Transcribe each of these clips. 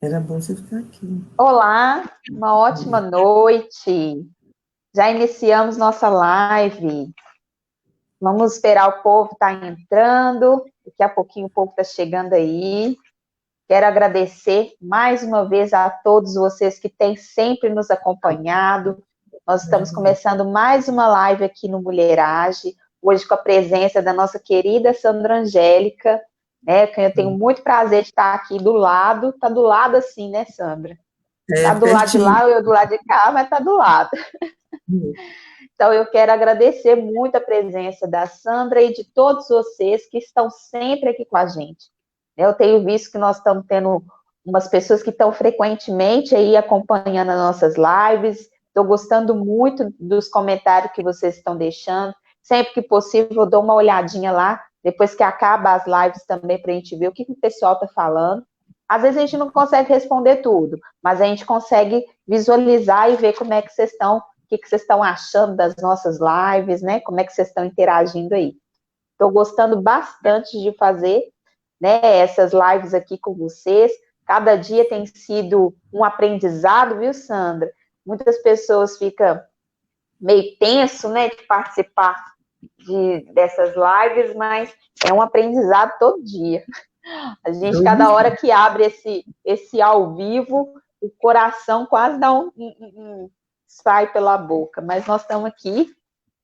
Era bom você ficar aqui. Olá, uma ótima noite. Já iniciamos nossa live. Vamos esperar o povo estar entrando. Daqui a pouquinho o povo está chegando aí. Quero agradecer mais uma vez a todos vocês que têm sempre nos acompanhado. Nós estamos começando mais uma live aqui no Mulherage, hoje com a presença da nossa querida Sandra Angélica, né? Que eu tenho muito prazer de estar aqui do lado. Está do lado assim, né, Sandra? É, Está do lado de pertinho. lá, eu do lado de cá, mas está do lado. Então, eu quero agradecer muito a presença da Sandra e de todos vocês que estão sempre aqui com a gente. Eu tenho visto que nós estamos tendo umas pessoas que estão frequentemente aí acompanhando as nossas lives. Estou gostando muito dos comentários que vocês estão deixando. Sempre que possível, eu dou uma olhadinha lá, depois que acaba as lives também, para a gente ver o que o pessoal está falando. Às vezes a gente não consegue responder tudo, mas a gente consegue visualizar e ver como é que vocês estão, o que vocês estão achando das nossas lives, né? Como é que vocês estão interagindo aí. Estou gostando bastante de fazer, né, essas lives aqui com vocês. Cada dia tem sido um aprendizado, viu, Sandra? Muitas pessoas ficam meio tenso, né, de participar dessas lives, mas é um aprendizado todo dia. A gente, cada hora que abre esse ao vivo, o coração quase dá sai pela boca. Mas nós estamos aqui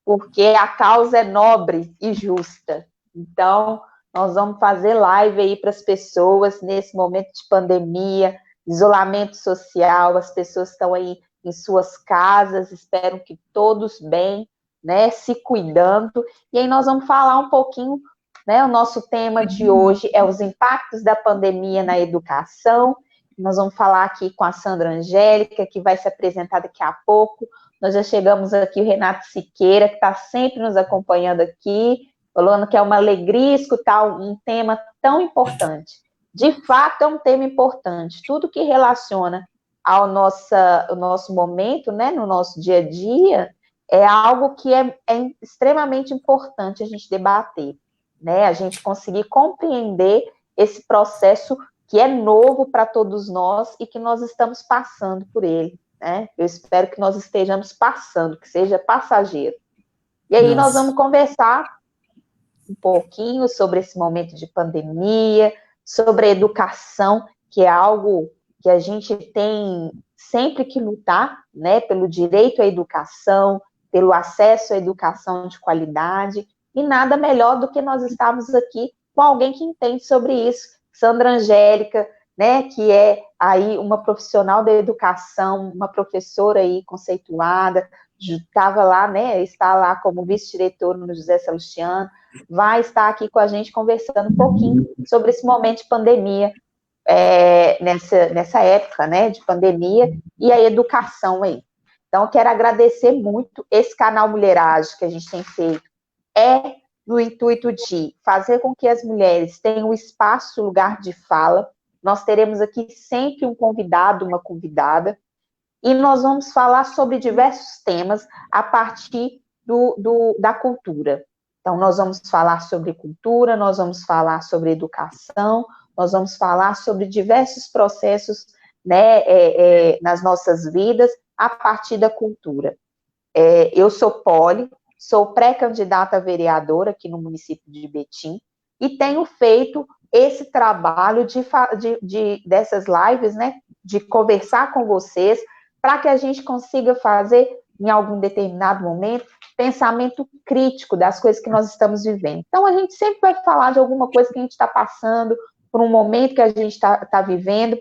porque a causa é nobre e justa. Então, nós vamos fazer live aí para as pessoas nesse momento de pandemia, isolamento social, as pessoas estão aí em suas casas, espero que todos bem, né, se cuidando. E aí nós vamos falar um pouquinho, né, o nosso tema de hoje é os impactos da pandemia na educação. Nós vamos falar aqui com a Sandra Angélica, que vai se apresentar daqui a pouco. Nós já chegamos aqui, o Renato Siqueira, que está sempre nos acompanhando aqui, falando que é uma alegria escutar um tema tão importante. De fato, é um tema importante. Tudo que relaciona ao nosso momento, né, no nosso dia a dia, é algo que é extremamente importante a gente debater, né? A gente conseguir compreender esse processo que é novo para todos nós e que nós estamos passando por ele. Né? Eu espero que nós estejamos passando, que seja passageiro. E aí nós Nossa. vamos conversar um pouquinho sobre esse momento de pandemia, sobre a educação, que é algo que a gente tem sempre que lutar, né, pelo direito à educação, pelo acesso à educação de qualidade, e nada melhor do que nós estarmos aqui com alguém que entende sobre isso, Sandra Angélica, né, que é aí uma profissional da educação, uma professora aí conceituada, estava lá, né, está lá como vice-diretora no José Salustiano, vai estar aqui com a gente conversando um pouquinho sobre esse momento de pandemia, nessa época, né, de pandemia, e a educação aí. Então, quero agradecer muito esse canal Mulheragem que a gente tem feito, no intuito de fazer com que as mulheres tenham espaço, lugar de fala. Nós teremos aqui sempre um convidado, uma convidada, e nós vamos falar sobre diversos temas a partir da cultura. Então, nós vamos falar sobre cultura, nós vamos falar sobre educação, nós vamos falar sobre diversos processos, né, nas nossas vidas a partir da cultura. Eu sou Poli, sou pré-candidata a vereadora aqui no município de Betim e tenho feito esse trabalho dessas lives, né, de conversar com vocês, para que a gente consiga fazer, em algum determinado momento, pensamento crítico das coisas que nós estamos vivendo. Então, a gente sempre vai falar de alguma coisa que a gente está passando, por um momento que a gente está vivendo,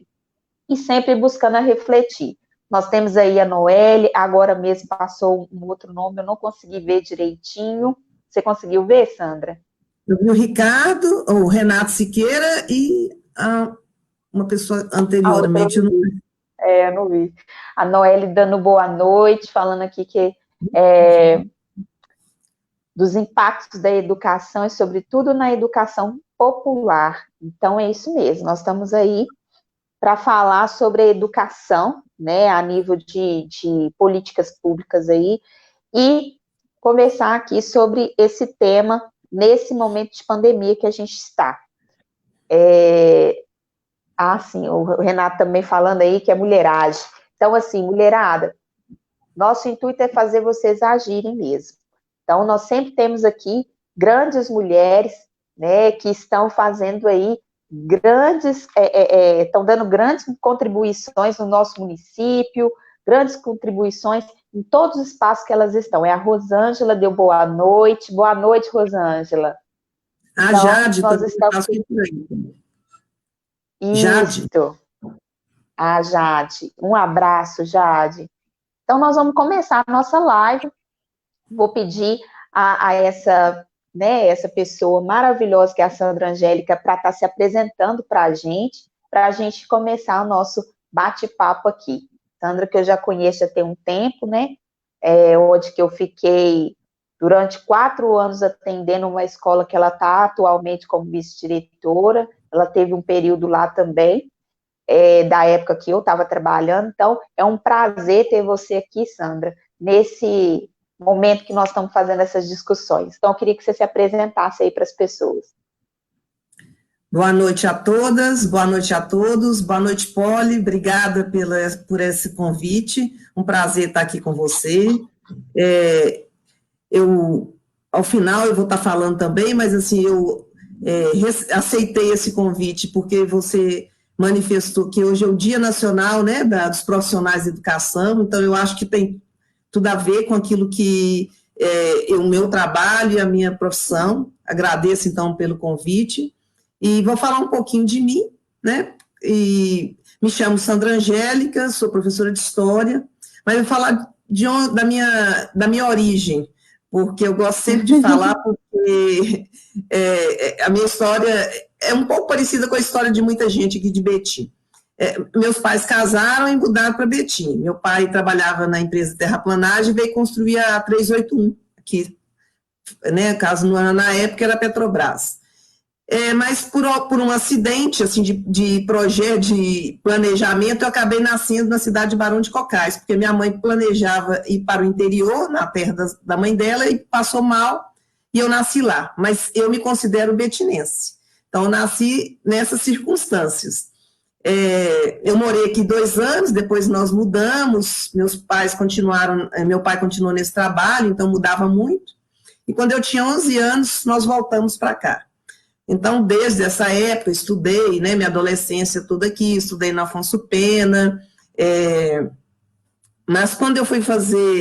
e sempre buscando a refletir. Nós temos aí a Noelle, agora mesmo passou um outro nome, eu não consegui ver direitinho. Você conseguiu ver, Sandra? Eu vi o Ricardo, o Renato Siqueira e uma pessoa A outra eu anteriormente. não vi. Eu não vi. A Noelle dando boa noite, falando aqui que dos impactos da educação e, sobretudo, na educação popular. Então, é isso mesmo, nós estamos aí para falar sobre a educação, né, a nível de políticas públicas aí, e conversar aqui sobre esse tema nesse momento de pandemia que a gente está. Ah, sim, o Renato também falando aí que é mulheragem. Então, assim, mulherada, nosso intuito é fazer vocês agirem mesmo. Então, nós sempre temos aqui grandes mulheres, né, que estão fazendo aí grandes, estão dando grandes contribuições no nosso município, grandes contribuições em todos os espaços que elas estão. É a Rosângela deu boa noite. Boa noite, Rosângela. A Então, Jade nós também estamos... está por aí. Jade? Isto, a Jade. Um abraço, Jade. Então, nós vamos começar a nossa live. Vou pedir a essa, né, essa pessoa maravilhosa que é a Sandra Angélica para estar se apresentando para a gente começar o nosso bate-papo aqui. Sandra, que eu já conheço já tem um tempo, né? Onde que eu fiquei durante 4 anos atendendo uma escola que ela está atualmente como vice-diretora. Ela teve um período lá também, da época que eu estava trabalhando. Então, é um prazer ter você aqui, Sandra, nesse momento que nós estamos fazendo essas discussões. Então, eu queria que você se apresentasse aí para as pessoas. Boa noite a todas, boa noite a todos, boa noite, Poli, obrigada por esse convite, um prazer estar aqui com você. Ao final, eu vou estar falando também, mas assim, eu aceitei esse convite porque você manifestou que hoje é o Dia Nacional, né, dos Profissionais de Educação, então eu acho que tem tudo a ver com aquilo que o meu trabalho e a minha profissão. Agradeço, então, pelo convite. E vou falar um pouquinho de mim, né? E me chamo Sandra Angélica, sou professora de História, mas eu vou falar da minha origem, porque eu gosto sempre de falar, porque a minha história é um pouco parecida com a história de muita gente aqui de Betim. Meus pais casaram e mudaram para Betim. Meu pai trabalhava na empresa de terraplanagem e veio construir a 381, que, né, caso na época era Petrobras. Mas por um acidente assim, de projeto, de planejamento, eu acabei nascendo na cidade de Barão de Cocais, porque minha mãe planejava ir para o interior, na terra da mãe dela, e passou mal, e eu nasci lá. Mas eu me considero betinense. Então, eu nasci nessas circunstâncias. Eu morei aqui 2 anos, depois nós mudamos, meu pai continuou nesse trabalho, então mudava muito, e quando eu tinha 11 anos, nós voltamos para cá. Então, desde essa época, estudei, né, minha adolescência toda aqui, estudei na Afonso Pena, mas quando eu fui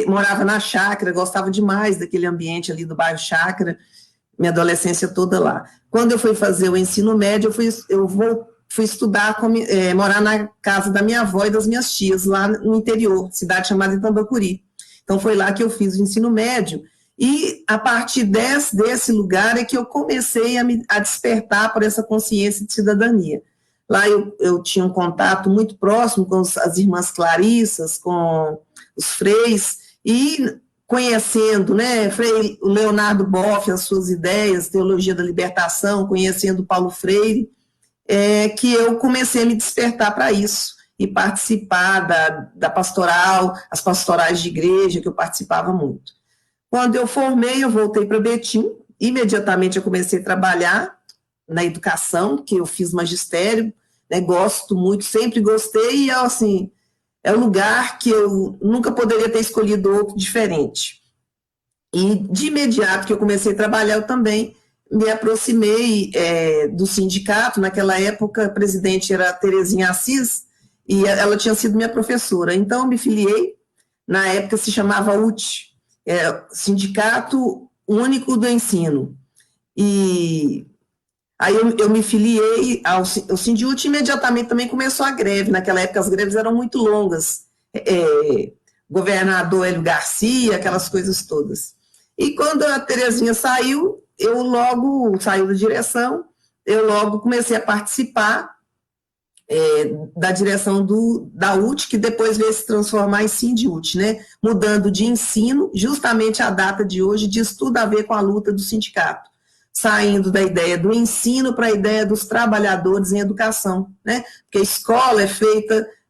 morava na Chácara, gostava demais daquele ambiente ali do bairro Chácara, minha adolescência toda lá. Quando eu fui fazer o ensino médio, eu fui estudar, morar na casa da minha avó e das minhas tias, lá no interior, cidade chamada Itambacuri. Então, foi lá que eu fiz o ensino médio, e a partir desse lugar é que eu comecei a despertar por essa consciência de cidadania. Lá eu tinha um contato muito próximo com as irmãs Clarissas, com os freis, e conhecendo, né, Frei Leonardo Boff, as suas ideias, teologia da libertação, conhecendo Paulo Freire, que eu comecei a me despertar para isso, e participar da pastoral, as pastorais de igreja, que eu participava muito. Quando eu formei, eu voltei para Betim, imediatamente eu comecei a trabalhar na educação, que eu fiz magistério, né, gosto muito, sempre gostei, e assim, é um lugar que eu nunca poderia ter escolhido outro diferente. E de imediato que eu comecei a trabalhar, eu também me aproximei do sindicato. Naquela época, a presidente era a Terezinha Assis, e ela tinha sido minha professora. Então, eu me filiei, na época se chamava UT, Sindicato Único do Ensino. E aí eu me filiei ao Sindiúte, e imediatamente também começou a greve. Naquela época as greves eram muito longas. Governador Hélio Garcia, aquelas coisas todas. E quando a Terezinha saiu, saiu da direção, eu logo comecei a participar da direção da UT, que depois veio se transformar em Sindiúte, né? Mudando de ensino, justamente a data de hoje diz tudo a ver com a luta do sindicato, saindo da ideia do ensino para a ideia dos trabalhadores em educação, né? Porque a escola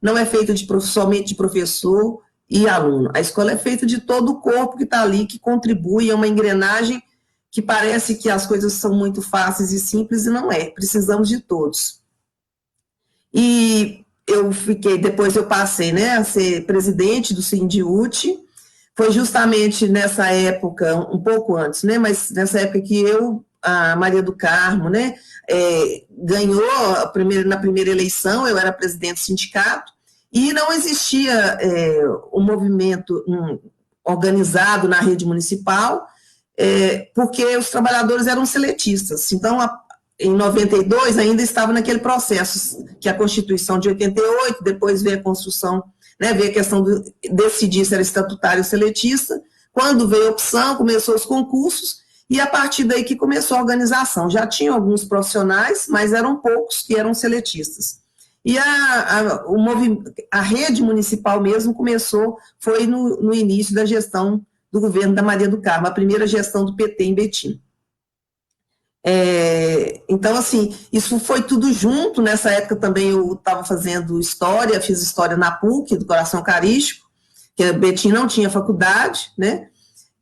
não é feita somente de professor e aluno, a escola é feita de todo o corpo que está ali, que contribui, é uma engrenagem que parece que as coisas são muito fáceis e simples, e não é, precisamos de todos. E depois eu passei, né, a ser presidente do Sindiúti. Foi justamente nessa época, um pouco antes, né, mas nessa época que a Maria do Carmo, né, ganhou na primeira eleição, eu era presidente do sindicato, e não existia um movimento organizado na rede municipal, porque os trabalhadores eram seletistas. Então, em 92, ainda estava naquele processo, que a Constituição de 88, depois veio a construção, né, veio a questão de decidir se era estatutário ou seletista. Quando veio a opção, começou os concursos, e a partir daí que começou a organização. Já tinham alguns profissionais, mas eram poucos que eram seletistas. E a rede municipal mesmo foi no início da gestão do governo da Maria do Carmo, a primeira gestão do PT em Betim. Então, assim, isso foi tudo junto. Nessa época também eu estava fazendo história, fiz história na PUC, do Coração Eucarístico, que Betim não tinha faculdade, né?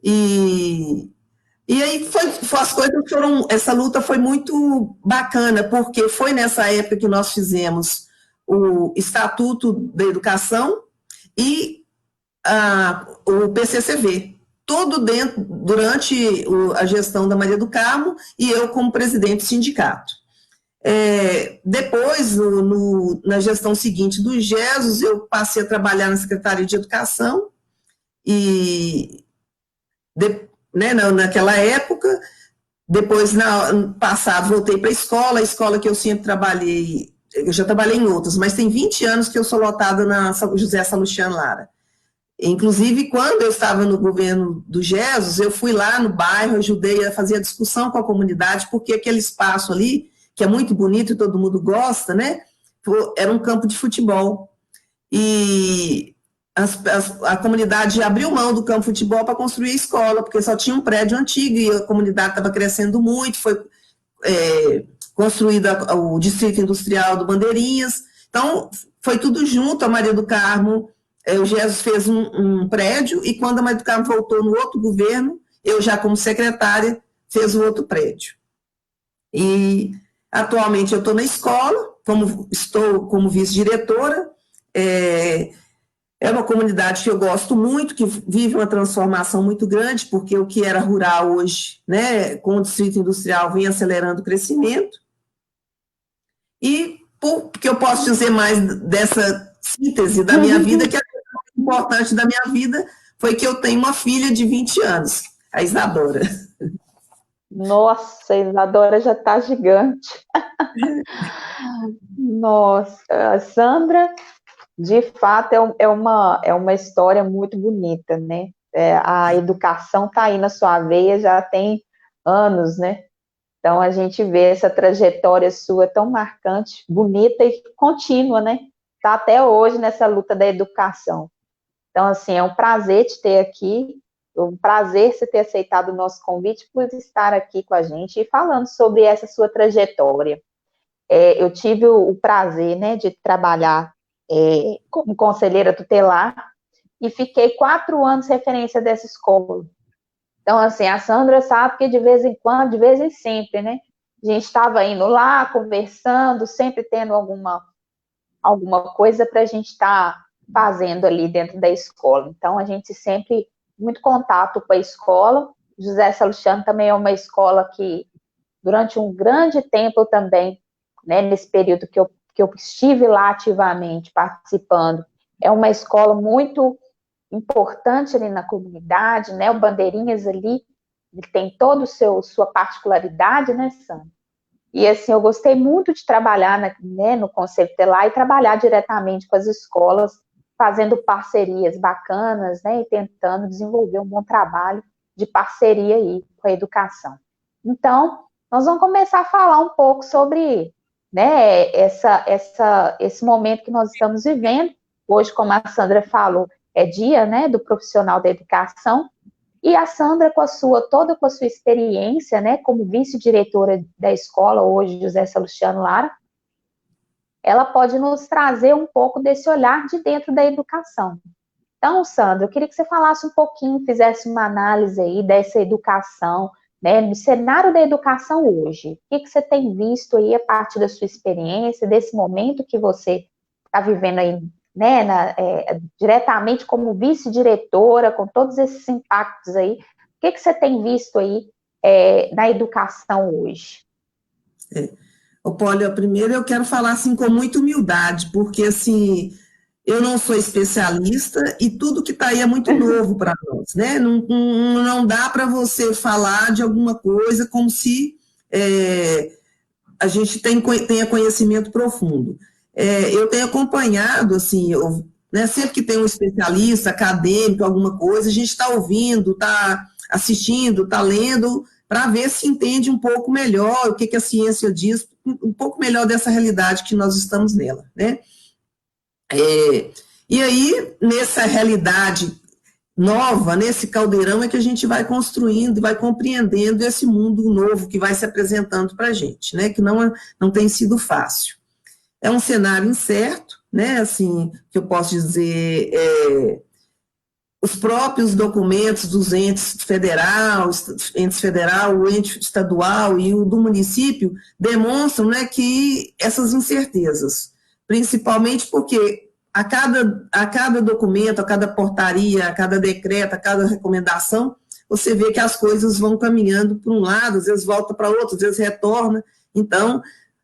E aí as coisas essa luta foi muito bacana, porque foi nessa época que nós fizemos o Estatuto da Educação e o PCCV, todo durante a gestão da Maria do Carmo, e eu como presidente do sindicato. Depois, na gestão seguinte do GESOS, eu passei a trabalhar na Secretaria de Educação, e né, naquela época, depois, no passado, voltei para a escola que eu sempre trabalhei, eu já trabalhei em outras, mas tem 20 anos que eu sou lotada na José Salustiano Lara. Inclusive, quando eu estava no governo do GESOS, eu fui lá no bairro, ajudei a fazer a discussão com a comunidade, porque aquele espaço ali, que é muito bonito e todo mundo gosta, né, era um campo de futebol. E a comunidade abriu mão do campo de futebol para construir a escola, porque só tinha um prédio antigo e a comunidade estava crescendo muito, foi construído o Distrito Industrial do Bandeirinhas. Então, foi tudo junto. A Maria do Carmo, o GESOS fez um prédio, e quando a Maria do Carmo voltou no outro governo, eu já como secretária, fiz o outro prédio. E atualmente eu estou na escola, estou como vice-diretora. É uma comunidade que eu gosto muito, que vive uma transformação muito grande, porque o que era rural hoje, né, com o Distrito Industrial, vem acelerando o crescimento. E o que eu posso dizer mais dessa síntese da minha vida, que a coisa mais importante da minha vida foi que eu tenho uma filha de 20 anos, a Isadora. Nossa, a Isadora já está gigante. Nossa, a Sandra, de fato, é uma história muito bonita, né? A educação está aí na sua veia já tem anos, né? Então, a gente vê essa trajetória sua tão marcante, bonita e contínua, né? Está até hoje nessa luta da educação. Então, assim, é um prazer te ter aqui, é um prazer você ter aceitado o nosso convite, por estar aqui com a gente e falando sobre essa sua trajetória. Eu tive o prazer, né, de trabalhar como conselheira tutelar e fiquei 4 anos referência dessa escola. Então, assim, a Sandra sabe que de vez em quando, de vez em sempre, né, a gente estava indo lá, conversando, sempre tendo alguma coisa para a gente estar fazendo ali dentro da escola. Então, a gente sempre, muito contato com a escola. José Salustiano também é uma escola que, durante um grande tempo também, né, nesse período que eu estive lá ativamente participando, é uma escola muito importante ali na comunidade, né, o Bandeirinhas ali, ele tem toda a sua particularidade, né, Sandra? E, assim, eu gostei muito de trabalhar né, no Conselho Tutelar e trabalhar diretamente com as escolas, fazendo parcerias bacanas, né, e tentando desenvolver um bom trabalho de parceria aí com a educação. Então, nós vamos começar a falar um pouco sobre, né, esse momento que nós estamos vivendo. Hoje, como a Sandra falou, é dia, né, do profissional da educação, e a Sandra, toda com a sua experiência, né, como vice-diretora da escola, hoje, José Salustiano Lara, ela pode nos trazer um pouco desse olhar de dentro da educação. Então, Sandra, eu queria que você falasse um pouquinho, fizesse uma análise aí dessa educação, né, no cenário da educação hoje. O que você tem visto aí a partir da sua experiência, desse momento que você está vivendo aí, né, diretamente como vice-diretora, com todos esses impactos aí, o que você tem visto aí na educação hoje? Polly, primeiro eu quero falar assim com muita humildade, porque assim, eu não sou especialista e tudo que está aí é muito novo para nós, né? Não dá para você falar de alguma coisa como se a gente tenha conhecimento profundo. Eu tenho acompanhado, assim, né, sempre que tem um especialista acadêmico, alguma coisa, a gente está ouvindo, está assistindo, está lendo, para ver se entende um pouco melhor o que a ciência diz, um pouco melhor dessa realidade que nós estamos nela, né? E aí, nessa realidade nova, nesse caldeirão, é que a gente vai construindo, vai compreendendo esse mundo novo que vai se apresentando para a gente, né? Que não tem sido fácil. É um cenário incerto, né? Assim, que eu posso dizer, os próprios documentos dos entes federal, o ente estadual e o do município demonstram, né, que essas incertezas, principalmente porque a cada documento, a cada portaria, a cada decreto, a cada recomendação, você vê que as coisas vão caminhando para um lado, às vezes volta para outro, às vezes retorna. Então,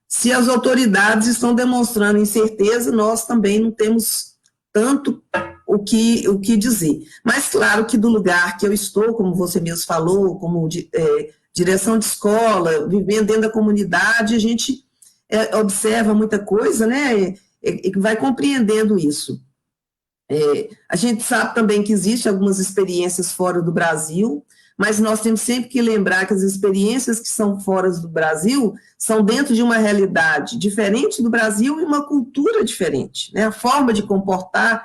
se as autoridades estão demonstrando incerteza, nós também não temos tanto o que dizer. Mas, claro que do lugar que eu estou, como você mesmo falou, como direção de escola, vivendo dentro da comunidade, a gente observa muita coisa, né, e vai compreendendo isso. A gente sabe também que existem algumas experiências fora do Brasil, mas nós temos sempre que lembrar que as experiências que são fora do Brasil são dentro de uma realidade diferente do Brasil e uma cultura diferente, né? A forma de comportar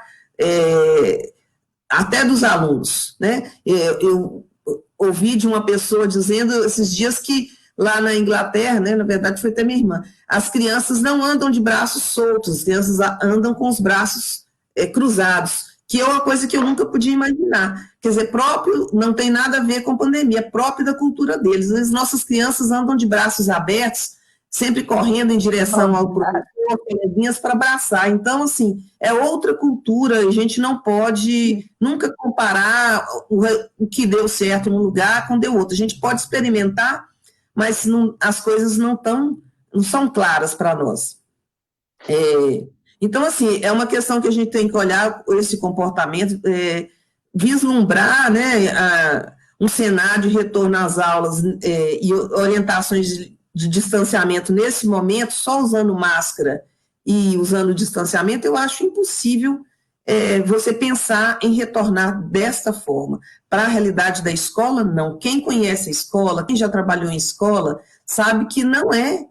até dos alunos, né? Eu ouvi de uma pessoa dizendo esses dias que lá na Inglaterra, né, na verdade foi até minha irmã, as crianças não andam de braços soltos, as crianças andam com os braços cruzados, que é uma coisa que eu nunca podia imaginar. Quer dizer, próprio, não tem nada a ver com pandemia, é próprio da cultura deles. As nossas crianças andam de braços abertos, sempre correndo em direção ao professor, coleguinhas para abraçar. Então, assim, é outra cultura, a gente não pode nunca comparar o que deu certo num lugar com o deu outro. A gente pode experimentar, mas as coisas não são claras para nós. Então, assim, é uma questão que a gente tem que olhar esse comportamento, vislumbrar, né, um cenário de retorno às aulas e orientações de distanciamento nesse momento, só usando máscara e usando distanciamento, eu acho impossível você pensar em retornar desta forma. Para a realidade da escola, não. Quem conhece a escola, quem já trabalhou em escola, sabe que não é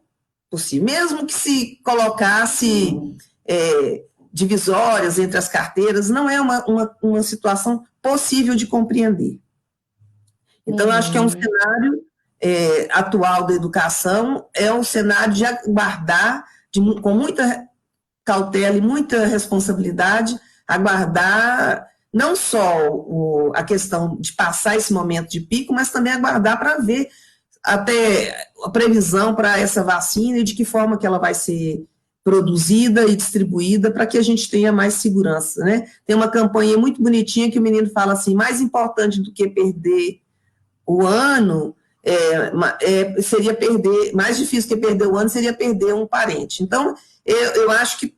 possível. Mesmo que se colocasse divisórias entre as carteiras, não é uma situação possível de compreender. Então, eu acho que é um cenário atual da educação, é um cenário de aguardar, com muita cautela e muita responsabilidade, aguardar não só a questão de passar esse momento de pico, mas também aguardar para ver até a previsão para essa vacina e de que forma que ela vai ser produzida e distribuída para que a gente tenha mais segurança, né? Tem uma campanha muito bonitinha que o menino fala assim, mais importante do que perder o ano, seria perder, mais difícil que perder o ano seria perder um parente. Então, eu acho que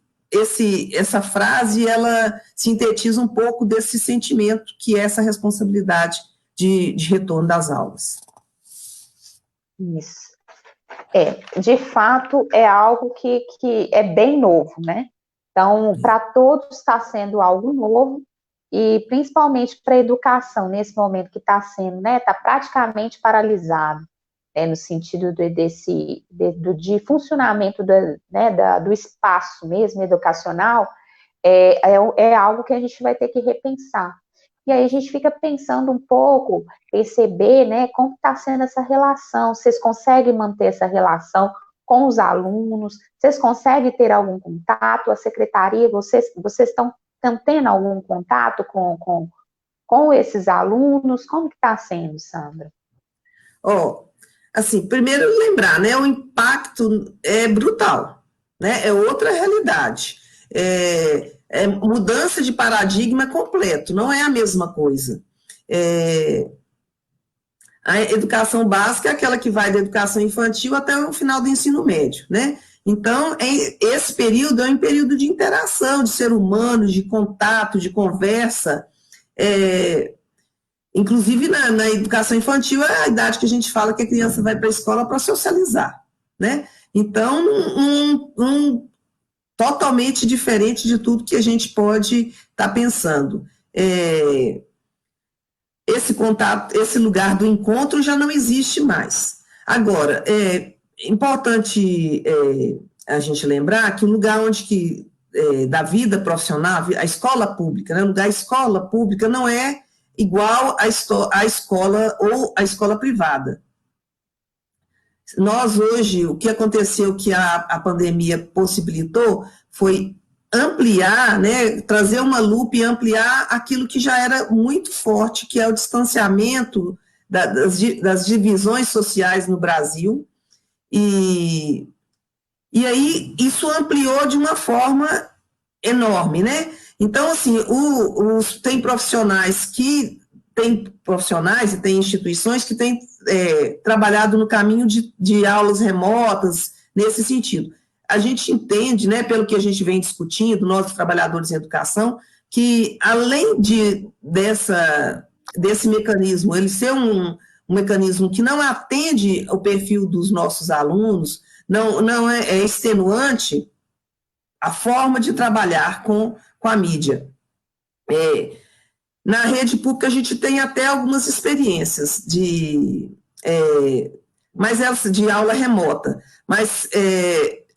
essa frase, ela sintetiza um pouco desse sentimento que é essa responsabilidade de retorno das aulas. Isso. De fato, é algo que é bem novo, né? Então, para todos está sendo algo novo, e principalmente para a educação, nesse momento que está sendo, né? Está praticamente paralisado, no sentido de funcionamento do espaço mesmo educacional, é algo que a gente vai ter que repensar. E aí a gente fica pensando um pouco, perceber, né, como está sendo essa relação, vocês conseguem manter essa relação com os alunos, vocês conseguem ter algum contato, a secretaria, vocês estão tendo algum contato com esses alunos? Como que está sendo, Sandra? Assim, primeiro lembrar, né, o impacto é brutal, né, é outra realidade. mudança de paradigma completo, não é a mesma coisa. A educação básica é aquela que vai da educação infantil até o final do ensino médio, né? Então, esse período é um período de interação, de ser humano, de contato, de conversa. Inclusive, na educação infantil, é a idade que a gente fala que a criança vai para a escola para socializar, né? Então, totalmente diferente de tudo que a gente pode estar pensando. Esse contato, esse lugar do encontro já não existe mais. Agora, é importante a gente lembrar que o lugar da vida profissional, a escola pública, né, o lugar escola pública não é igual à escola ou à escola privada. Nós hoje, o que aconteceu que a pandemia possibilitou foi ampliar, né, trazer uma lupa e ampliar aquilo que já era muito forte, que é o distanciamento das divisões sociais no Brasil, e aí isso ampliou de uma forma enorme, né? Então, assim, tem profissionais e tem instituições que têm trabalhado no caminho de aulas remotas, nesse sentido. A gente entende, né, pelo que a gente vem discutindo, nós, trabalhadores em educação, que além desse mecanismo, ele ser um mecanismo que não atende o perfil dos nossos alunos, não é extenuante a forma de trabalhar com a mídia. Na rede pública, a gente tem até algumas experiências de aula remota, mas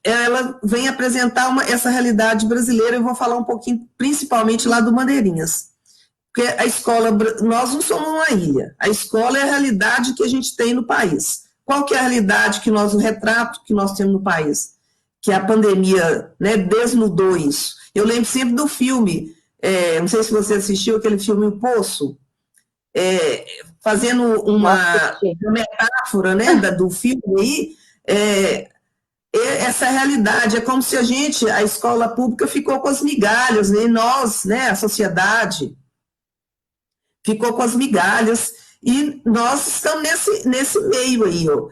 ela vem apresentar essa realidade brasileira. Eu vou falar um pouquinho, principalmente lá do Bandeirinhas, porque a escola, nós não somos uma ilha, a escola é a realidade que a gente tem no país. Qual que é a realidade o retrato que nós temos no país? Que a pandemia, né, desnudou isso. Eu lembro sempre do filme, não sei se você assistiu aquele filme O Poço, fazendo uma metáfora, né, do filme aí, essa realidade, é como se a escola pública ficou com as migalhas, né, e nós, né, a sociedade, ficou com as migalhas, e nós estamos nesse meio aí, ó,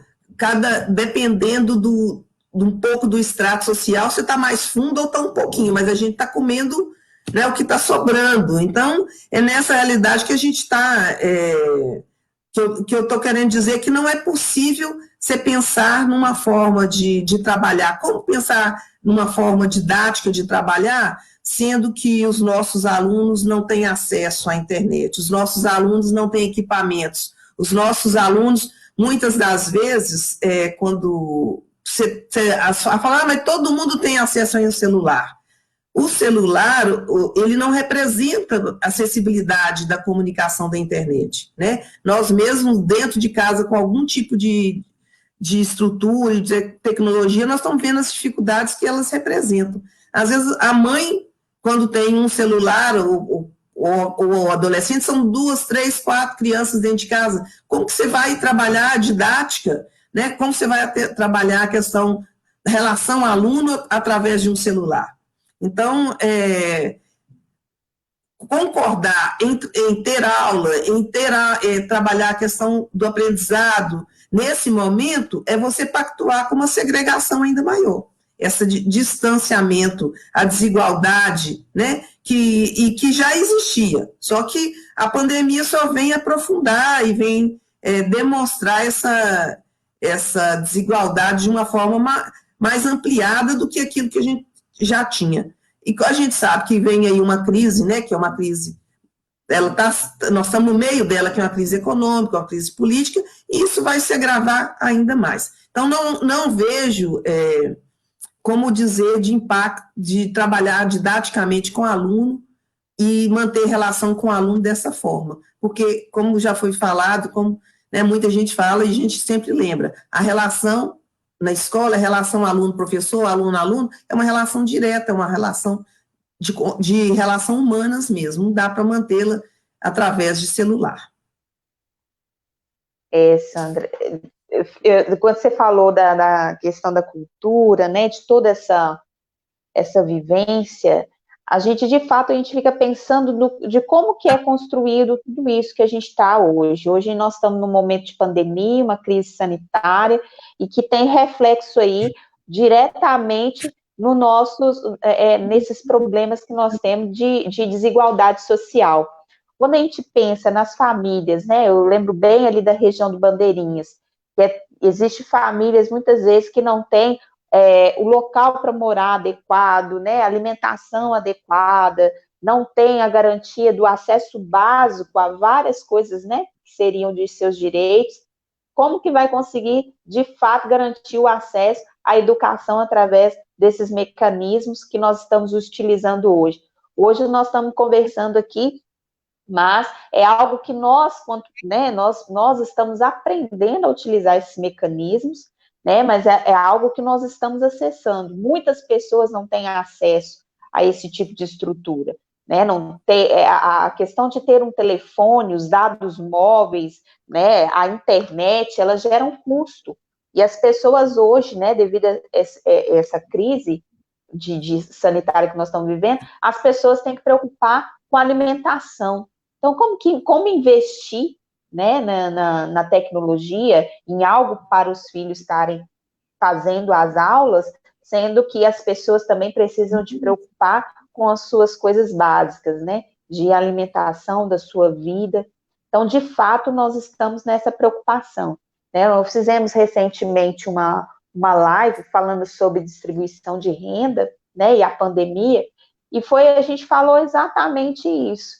dependendo um pouco do extrato social, você está mais fundo ou está um pouquinho, mas a gente está comendo, né, o que está sobrando. Então, é nessa realidade que a gente está, que eu estou querendo dizer que não é possível você pensar numa forma de trabalhar. Como pensar numa forma didática de trabalhar, sendo que os nossos alunos não têm acesso à internet, os nossos alunos não têm equipamentos, os nossos alunos, muitas das vezes, quando você fala, mas todo mundo tem acesso ao celular. O celular, ele não representa a acessibilidade da comunicação da internet, né? Nós mesmos, dentro de casa, com algum tipo de estrutura, de tecnologia, nós estamos vendo as dificuldades que elas representam. Às vezes, a mãe, quando tem um celular, ou adolescente, são 2, 3, 4 crianças dentro de casa. Como que você vai trabalhar a didática, né? Como você vai trabalhar a questão da relação aluno através de um celular? Então, concordar em ter aula, trabalhar a questão do aprendizado, nesse momento, é você pactuar com uma segregação ainda maior. Esse distanciamento, a desigualdade, né, que já existia. Só que a pandemia só vem aprofundar e vem demonstrar essa desigualdade de uma forma mais ampliada do que aquilo que a gente já tinha. E a gente sabe que vem aí uma crise, né, que é uma crise, nós estamos no meio dela, que é uma crise econômica, uma crise política, e isso vai se agravar ainda mais. Então, não vejo como dizer de impacto, de trabalhar didaticamente com o aluno e manter relação com o aluno dessa forma, porque, como já foi falado, como, né, muita gente fala e a gente sempre lembra, a relação na escola, a relação aluno-professor, aluno-aluno, é uma relação direta, é uma relação de relação humanas mesmo, não dá para mantê-la através de celular. Sandra, quando você falou da questão da cultura, né, de toda essa essa vivência, a gente, de fato, a gente fica pensando de como que é construído tudo isso que a gente está hoje. Hoje nós estamos num momento de pandemia, uma crise sanitária, e que tem reflexo aí diretamente no nesses problemas que nós temos de desigualdade social. Quando a gente pensa nas famílias, né, eu lembro bem ali da região do Bandeirinhas, existe famílias, muitas vezes, que não têm o local para morar adequado, né, alimentação adequada, não tem a garantia do acesso básico a várias coisas, né, que seriam de seus direitos. Como que vai conseguir, de fato, garantir o acesso à educação através desses mecanismos que nós estamos utilizando hoje? Hoje nós estamos conversando aqui, mas é algo que nós estamos aprendendo a utilizar esses mecanismos, né, mas é algo que nós estamos acessando. Muitas pessoas não têm acesso a esse tipo de estrutura, né, não tem, a questão de ter um telefone, os dados móveis, né, a internet, ela gera um custo, e as pessoas hoje, né, devido a essa crise de sanitária que nós estamos vivendo, as pessoas têm que preocupar com a alimentação. Então, como investir, né, na tecnologia, em algo para os filhos estarem fazendo as aulas, sendo que as pessoas também precisam de preocupar com as suas coisas básicas, né, de alimentação da sua vida. Então, de fato, nós estamos nessa preocupação, né? Nós fizemos recentemente uma live falando sobre distribuição de renda, né, e a pandemia, e a gente falou exatamente isso,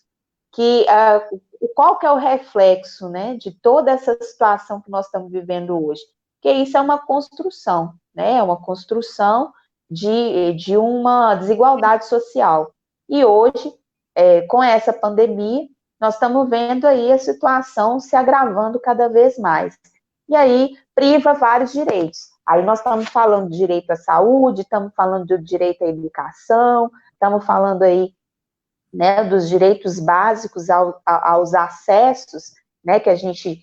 que qual que é o reflexo, né, de toda essa situação que nós estamos vivendo hoje? Que isso é uma construção, né, é uma construção de uma desigualdade social. E hoje, com essa pandemia, nós estamos vendo aí a situação se agravando cada vez mais. E aí, priva vários direitos. Aí nós estamos falando de direito à saúde, estamos falando do direito à educação, estamos falando aí, né, dos direitos básicos aos acessos, né, que a gente,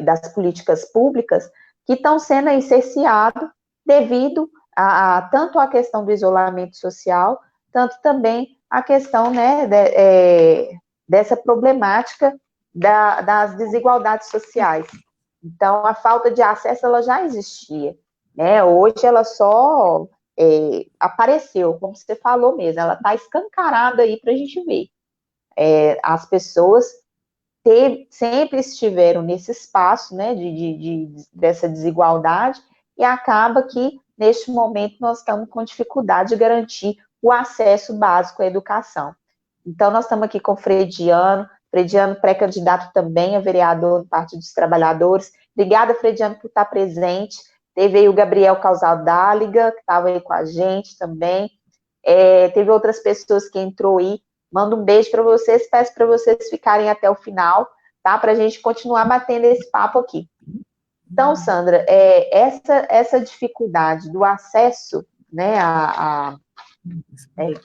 das políticas públicas, que estão sendo aí cerceados devido tanto à questão do isolamento social, tanto também à questão, né, dessa problemática das desigualdades sociais. Então, a falta de acesso, ela já existia, né, hoje ela só apareceu, como você falou mesmo, ela está escancarada aí para a gente ver. As pessoas sempre estiveram nesse espaço, né, dessa desigualdade, e acaba que, neste momento, nós estamos com dificuldade de garantir o acesso básico à educação. Então, nós estamos aqui com o Frediano pré-candidato também a vereador do Partido dos Trabalhadores. Obrigada, Frediano, por estar presente. Teve aí o Gabriel Casaldáliga, que estava aí com a gente também. Teve outras pessoas que entrou aí. Mando um beijo para vocês, peço para vocês ficarem até o final, tá? Para a gente continuar batendo esse papo aqui. Então, Sandra, essa dificuldade do acesso, né,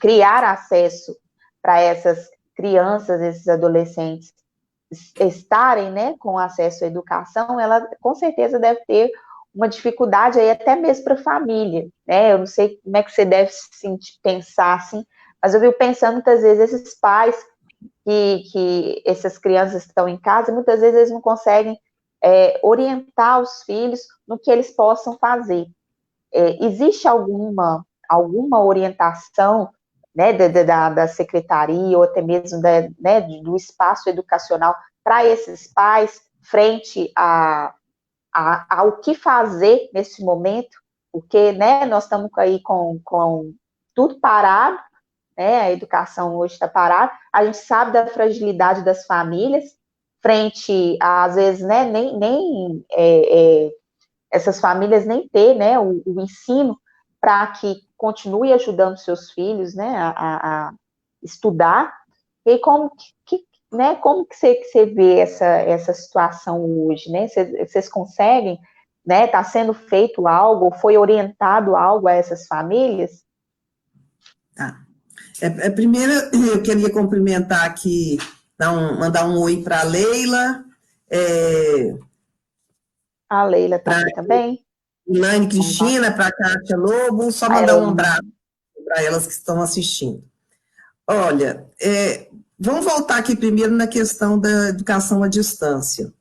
criar acesso para essas crianças, esses adolescentes estarem, né, com acesso à educação, ela com certeza deve ter uma dificuldade aí até mesmo para a família, né? Eu não sei como é que você deve pensar assim, mas eu vivo pensando muitas vezes esses pais que essas crianças estão em casa, muitas vezes eles não conseguem orientar os filhos no que eles possam fazer. Existe alguma orientação, né, da secretaria ou até mesmo né, do espaço educacional para esses pais frente ao que fazer nesse momento? Porque, né, nós estamos aí com tudo parado, né, a educação hoje está parada, a gente sabe da fragilidade das famílias, frente, às vezes, né, nem essas famílias nem ter, né, o ensino para que continue ajudando seus filhos, né, a estudar. E como que você vê essa situação hoje, né? Vocês conseguem, né? Está sendo feito algo, foi orientado algo a essas famílias? Tá. Primeiro, eu queria cumprimentar aqui, mandar um oi para a Leila. A Leila está aqui também. Elaine Cristina, para a Kátia Lobo, só mandar um abraço para elas que estão assistindo. Olha, vamos voltar aqui primeiro na questão da educação à distância.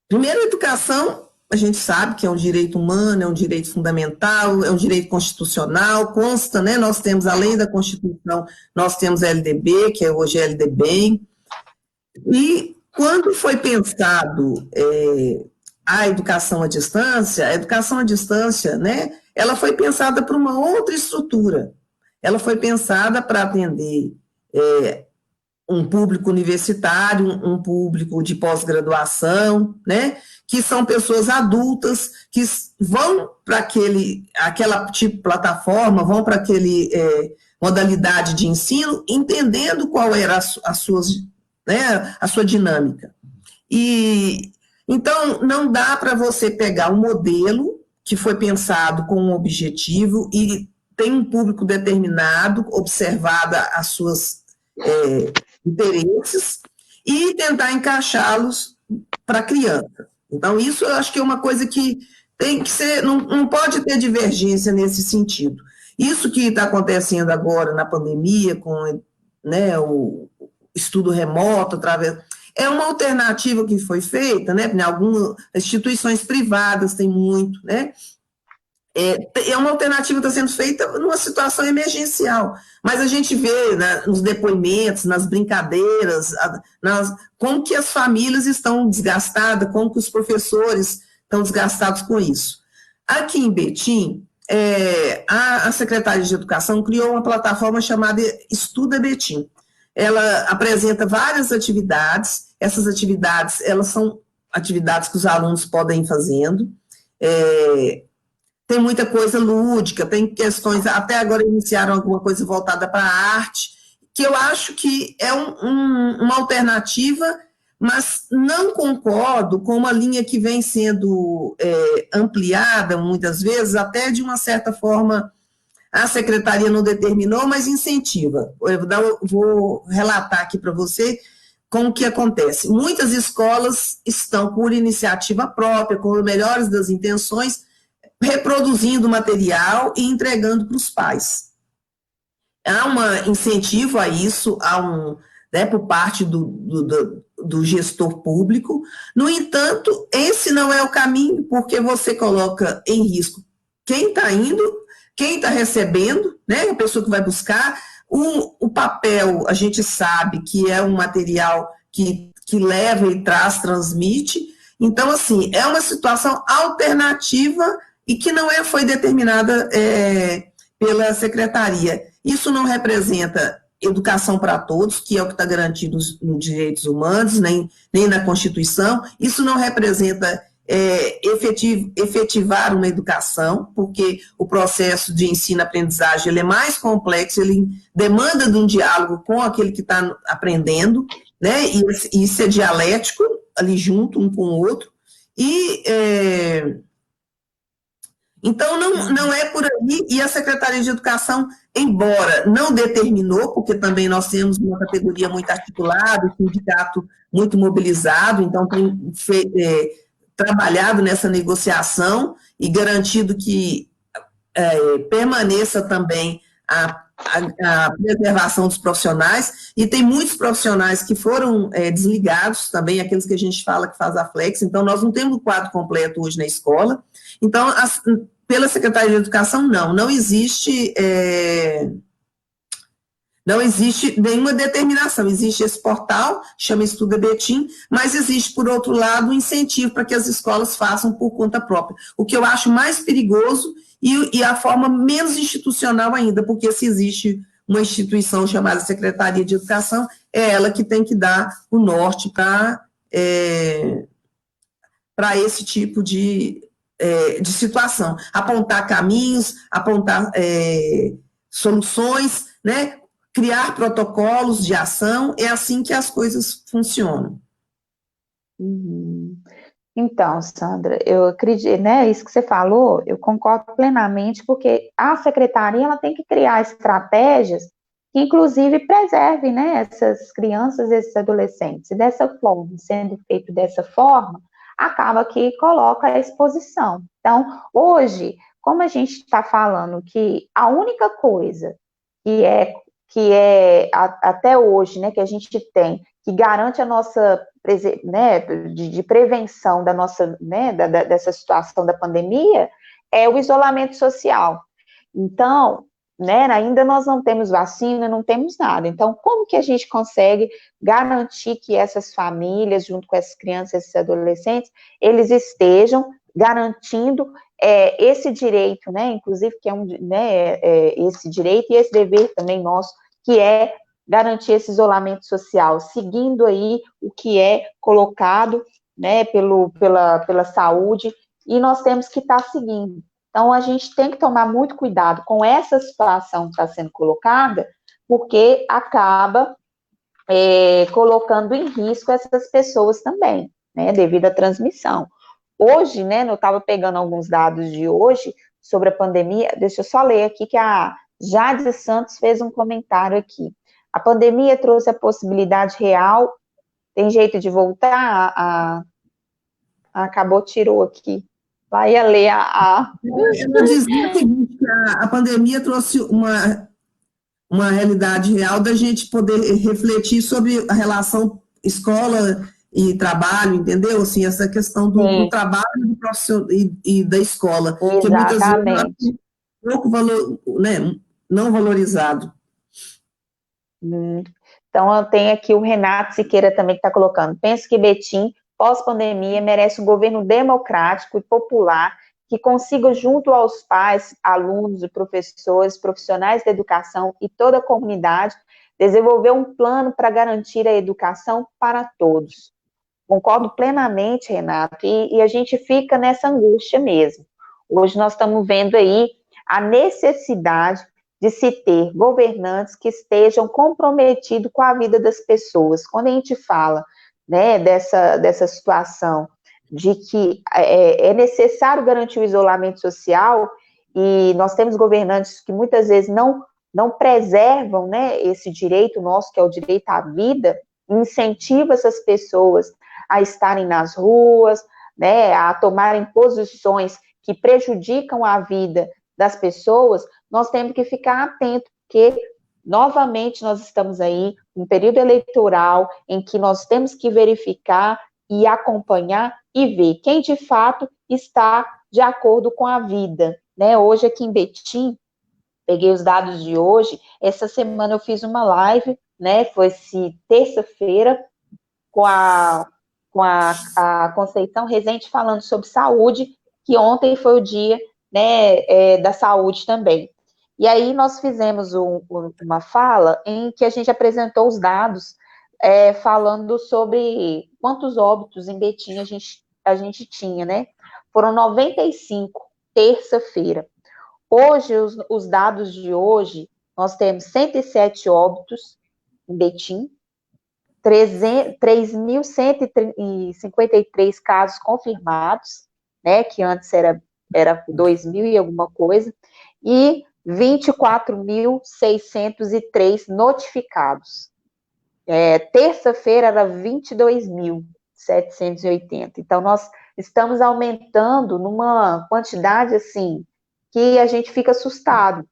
Primeiro, a educação, a gente sabe que é um direito humano, é um direito fundamental, é um direito constitucional, consta, né? Nós temos, além da Constituição, nós temos a LDB, que hoje é LDB, e quando foi pensado a educação à distância, né, ela foi pensada para uma outra estrutura. Ela foi pensada para atender um público universitário, um público de pós-graduação, né, que são pessoas adultas que vão para aquela tipo de plataforma, vão para aquele modalidade de ensino, entendendo qual era a sua dinâmica. E então não dá para você pegar um modelo que foi pensado com um objetivo e tem um público determinado, observada as suas interesses, e tentar encaixá-los para a criança. Então, isso eu acho que é uma coisa que tem que ser, não pode ter divergência nesse sentido. Isso que está acontecendo agora na pandemia, com, né, o estudo remoto, é uma alternativa que foi feita, né, em algumas instituições privadas tem muito, né, é uma alternativa que está sendo feita numa situação emergencial, mas a gente vê, né, nos depoimentos, nas brincadeiras, como que as famílias estão desgastadas, como que os professores estão desgastados com isso. Aqui em Betim, a Secretaria de Educação criou uma plataforma chamada Estuda Betim. Ela apresenta várias atividades, essas atividades, elas são atividades que os alunos podem ir fazendo, tem muita coisa lúdica, tem questões, até agora iniciaram alguma coisa voltada para a arte, que eu acho que é uma alternativa, mas não concordo com uma linha que vem sendo ampliada, muitas vezes, até de uma certa forma, a secretaria não determinou, mas incentiva. Eu vou relatar aqui para você como que acontece. Muitas escolas estão, por iniciativa própria, com as melhores das intenções, reproduzindo material e entregando para os pais. Há um incentivo a isso, por parte do gestor público. No entanto, esse não é o caminho, porque você coloca em risco quem está indo, quem está recebendo, né, a pessoa que vai buscar. O papel, a gente sabe que é um material que leva e transmite. Então, assim, é uma situação alternativa e que não foi determinada pela secretaria. Isso não representa educação para todos, que é o que está garantido nos direitos humanos, nem na Constituição. Isso não representa efetivar uma educação, porque o processo de ensino-aprendizagem ele é mais complexo, ele demanda de um diálogo com aquele que está aprendendo, né? E isso é dialético, ali junto, um com o outro. Então, não é por aí, e a Secretaria de Educação, embora não determinou, porque também nós temos uma categoria muito articulada, um sindicato muito mobilizado, então tem trabalhado nessa negociação e garantido que permaneça também a preservação dos profissionais, e tem muitos profissionais que foram desligados também, aqueles que a gente fala que faz a flex, então nós não temos o quadro completo hoje na escola. Então, pela Secretaria de Educação, não existe nenhuma determinação, existe esse portal, chama Estuda Betim, mas existe, por outro lado, um incentivo para que as escolas façam por conta própria, o que eu acho mais perigoso e a forma menos institucional ainda, porque se existe uma instituição chamada Secretaria de Educação, é ela que tem que dar o norte para esse tipo de situação, apontar caminhos, apontar soluções, né? Criar protocolos de ação, é assim que as coisas funcionam. Então, Sandra, eu acredito, né, isso que você falou, eu concordo plenamente, porque a secretaria ela tem que criar estratégias que, inclusive, preservem, né, essas crianças, esses adolescentes. E dessa forma, sendo feito dessa forma, acaba que coloca a exposição. Então, hoje, como a gente está falando que a única coisa até hoje, né, que a gente tem, que garante a nossa, né, de prevenção da nossa, né, dessa situação da pandemia, é o isolamento social. Então, né, ainda nós não temos vacina, não temos nada. Então, como que a gente consegue garantir que essas famílias, junto com essas crianças, esses adolescentes, eles estejam garantindo esse direito, né, inclusive que esse direito e esse dever também nosso, que é garantir esse isolamento social, seguindo aí o que é colocado, né, pela saúde, e nós temos que estar seguindo. Então, a gente tem que tomar muito cuidado com essa situação que está sendo colocada, porque acaba colocando em risco essas pessoas também, né, devido à transmissão. Hoje, né, eu estava pegando alguns dados de hoje sobre a pandemia, deixa eu só ler aqui que a Jade Santos fez um comentário aqui. A pandemia trouxe a possibilidade real, tem jeito de voltar? Acabou, tirou aqui. Vai a ler Eu dizia o seguinte, que a pandemia trouxe uma realidade real da gente poder refletir sobre a relação escola e trabalho, entendeu? Assim, essa questão do trabalho do profissional e da escola, que muitas vezes é pouco né, não valorizado. Então, eu tenho aqui o Renato Siqueira também que está colocando. Penso que Betim, pós-pandemia, merece um governo democrático e popular que consiga, junto aos pais, alunos e professores, profissionais da educação e toda a comunidade, desenvolver um plano para garantir a educação para todos. Concordo plenamente, Renato, e a gente fica nessa angústia mesmo. Hoje nós estamos vendo aí a necessidade de se ter governantes que estejam comprometidos com a vida das pessoas. Quando a gente fala, né, dessa situação de que é necessário garantir o isolamento social, e nós temos governantes que muitas vezes não preservam, né, esse direito nosso, que é o direito à vida, incentiva essas pessoas a estarem nas ruas, né, a tomarem posições que prejudicam a vida das pessoas, nós temos que ficar atentos, porque, novamente, nós estamos aí em um período eleitoral em que nós temos que verificar e acompanhar e ver quem, de fato, está de acordo com a vida, né? Hoje, aqui em Betim, peguei os dados de hoje, essa semana eu fiz uma live, né? Foi-se terça-feira, com a Conceição Rezende falando sobre saúde, que ontem foi o dia, né, da saúde também. E aí nós fizemos uma fala em que a gente apresentou os dados, falando sobre quantos óbitos em Betim a gente tinha, né? Foram 95, terça-feira. Hoje, os dados de hoje, nós temos 107 óbitos em Betim, 3.153 casos confirmados, né, que antes era 2.000 e alguma coisa, e 24.603 notificados. Terça-feira era 22.780. Então, nós estamos aumentando numa quantidade, assim, que a gente fica assustado.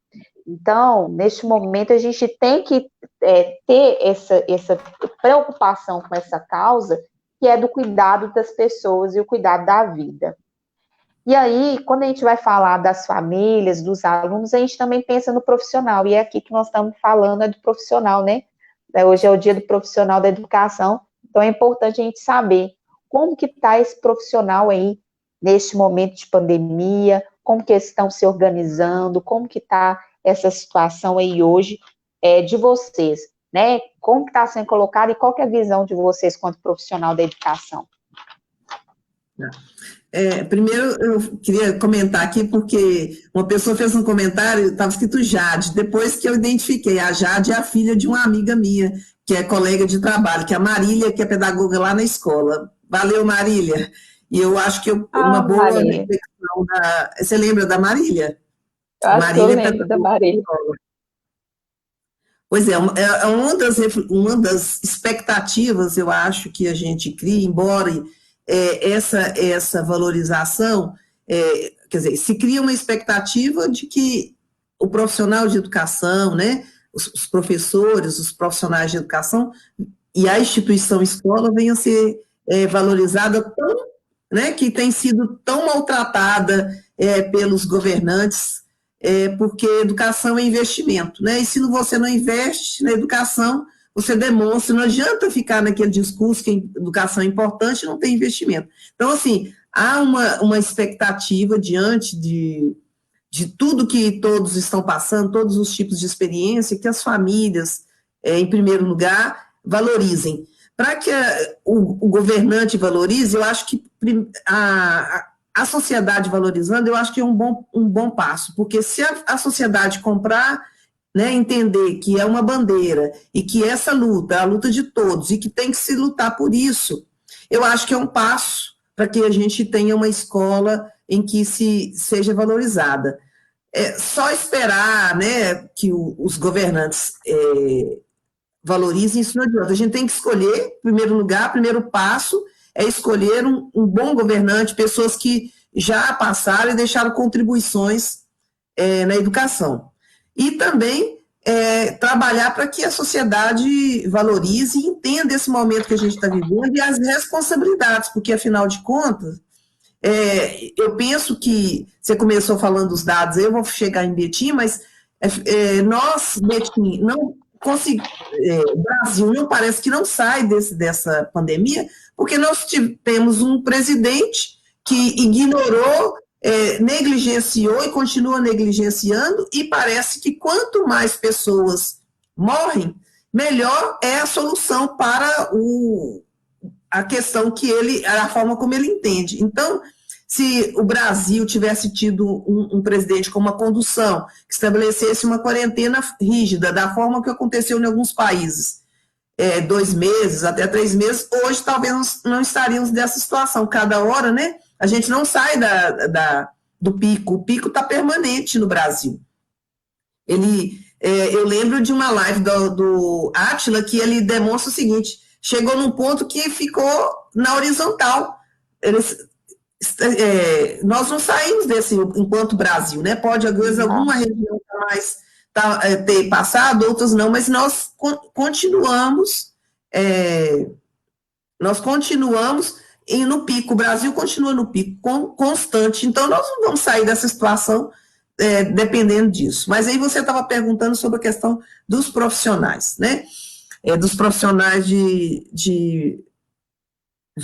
Então, neste momento, a gente tem que ter essa preocupação com essa causa, que é do cuidado das pessoas e o cuidado da vida. E aí, quando a gente vai falar das famílias, dos alunos, a gente também pensa no profissional, e é aqui que nós estamos falando, do profissional, né? Hoje é o dia do profissional da educação, então é importante a gente saber como que está esse profissional aí, neste momento de pandemia, como que eles estão se organizando, como que está essa situação aí hoje de vocês, né? Como que está sendo colocado e qual que é a visão de vocês quanto profissional da educação? Primeiro, eu queria comentar aqui, porque uma pessoa fez um comentário, estava escrito Jade, depois que eu identifiquei, a Jade é a filha de uma amiga minha, que é colega de trabalho, que é a Marília, que é pedagoga lá na escola. Valeu, Marília. E eu acho que uma boa reflexão Você lembra da Marília? Eu acho que eu lembro da Marília. Pois é uma das expectativas, eu acho, que a gente cria, embora essa valorização, quer dizer, se cria uma expectativa de que o profissional de educação, né, os professores, os profissionais de educação e a instituição escola venham a ser valorizada tão, né, que tem sido tão maltratada pelos governantes, porque educação é investimento, né, e se você não investe na educação, você demonstra, não adianta ficar naquele discurso que a educação é importante e não tem investimento. Então, assim, há uma expectativa diante de tudo que todos estão passando, todos os tipos de experiência, que as famílias, em primeiro lugar, valorizem. Para que o governante valorize, eu acho que a sociedade valorizando, eu acho que é um bom passo, porque se a sociedade comprar, né, entender que é uma bandeira e que essa luta é a luta de todos e que tem que se lutar por isso, eu acho que é um passo para que a gente tenha uma escola em que seja valorizada. Só esperar, né, que os governantes valorizem, isso não adianta. A gente tem que escolher, em primeiro lugar, primeiro passo é escolher um bom governante, pessoas que já passaram e deixaram contribuições na educação. E também trabalhar para que a sociedade valorize e entenda esse momento que a gente está vivendo e as responsabilidades, porque, afinal de contas, eu penso que você começou falando dos dados, eu vou chegar em Betim, mas nós, Betim, não conseguimos, o Brasil não parece que não sai dessa pandemia, porque nós temos um presidente que ignorou, negligenciou e continua negligenciando, e parece que quanto mais pessoas morrem, melhor é a solução para a questão a forma como ele entende. Então, se o Brasil tivesse tido um presidente com uma condução, que estabelecesse uma quarentena rígida, da forma que aconteceu em alguns países, 2 meses, até 3 meses, hoje talvez não estaríamos nessa situação. Cada hora, né, a gente não sai do pico, o pico está permanente no Brasil. Eu lembro de uma live do Átila, que ele demonstra o seguinte: chegou num ponto que ficou na horizontal. Nós não saímos desse enquanto Brasil, né? Pode, às vezes, alguma região ter passado, outras não, mas nós continuamos no pico. O Brasil continua no pico constante, então nós não vamos sair dessa situação dependendo disso. Mas aí você estava perguntando sobre a questão dos profissionais, né? Dos profissionais de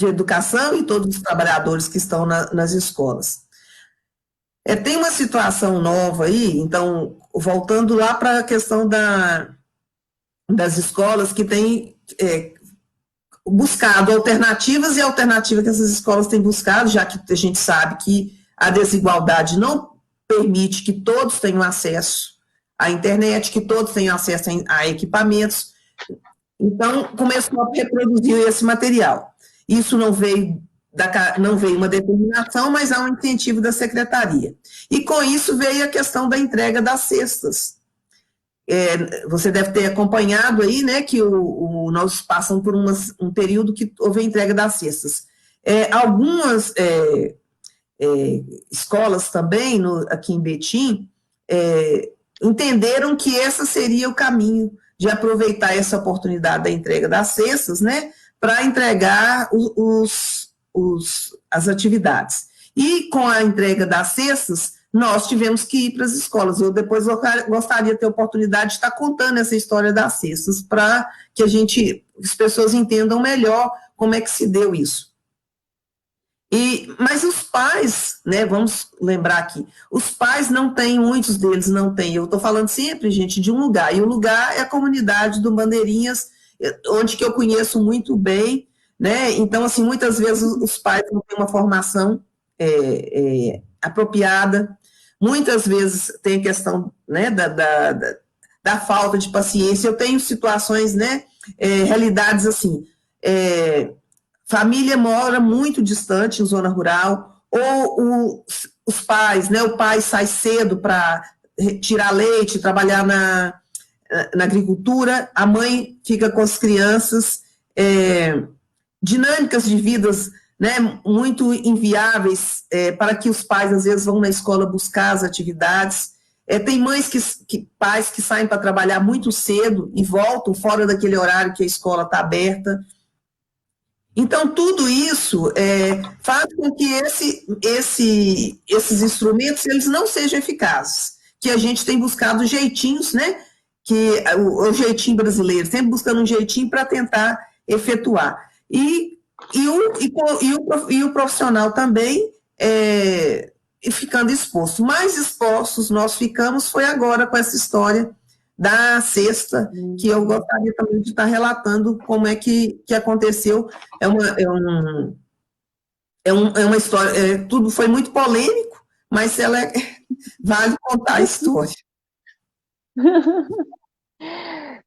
educação e todos os trabalhadores que estão nas escolas. Tem uma situação nova aí, então, voltando lá para a questão das escolas que têm buscado alternativas, e a alternativa que essas escolas têm buscado, já que a gente sabe que a desigualdade não permite que todos tenham acesso à internet, que todos tenham acesso a equipamentos. Então, começou a reproduzir esse material. Isso não veio uma determinação, mas há um incentivo da secretaria. E com isso veio a questão da entrega das cestas. Você deve ter acompanhado aí, né, que nós passamos por um período que houve a entrega das cestas. Algumas escolas também, aqui em Betim, entenderam que esse seria o caminho de aproveitar essa oportunidade da entrega das cestas, né, para entregar as atividades. E com a entrega das cestas, nós tivemos que ir para as escolas. Eu depois gostaria de ter a oportunidade de estar contando essa história das cestas, para que as pessoas entendam melhor como é que se deu isso. Mas os pais, né, vamos lembrar aqui, os pais não têm, muitos deles não têm, eu estou falando sempre, gente, de um lugar, e o lugar é a comunidade do Bandeirinhas, onde que eu conheço muito bem, né, então, assim, muitas vezes os pais não têm uma formação apropriada, muitas vezes tem a questão, né, da falta de paciência. Eu tenho situações, né, realidades assim, família mora muito distante, em zona rural, ou os pais, né, o pai sai cedo para tirar leite, trabalhar na agricultura, a mãe fica com as crianças, dinâmicas de vidas né, muito inviáveis, para que os pais, às vezes, vão na escola buscar as atividades. Tem mães pais que saem para trabalhar muito cedo e voltam fora daquele horário que a escola está aberta. Então, tudo isso faz com que esses instrumentos eles não sejam eficazes, que a gente tem buscado jeitinhos, né, que o jeitinho brasileiro, sempre buscando um jeitinho para tentar efetuar. E o profissional também ficando exposto. Mais expostos nós ficamos foi agora com essa história da cesta, que eu gostaria também de estar relatando como é que aconteceu. É uma história, tudo foi muito polêmico, mas vale contar a história.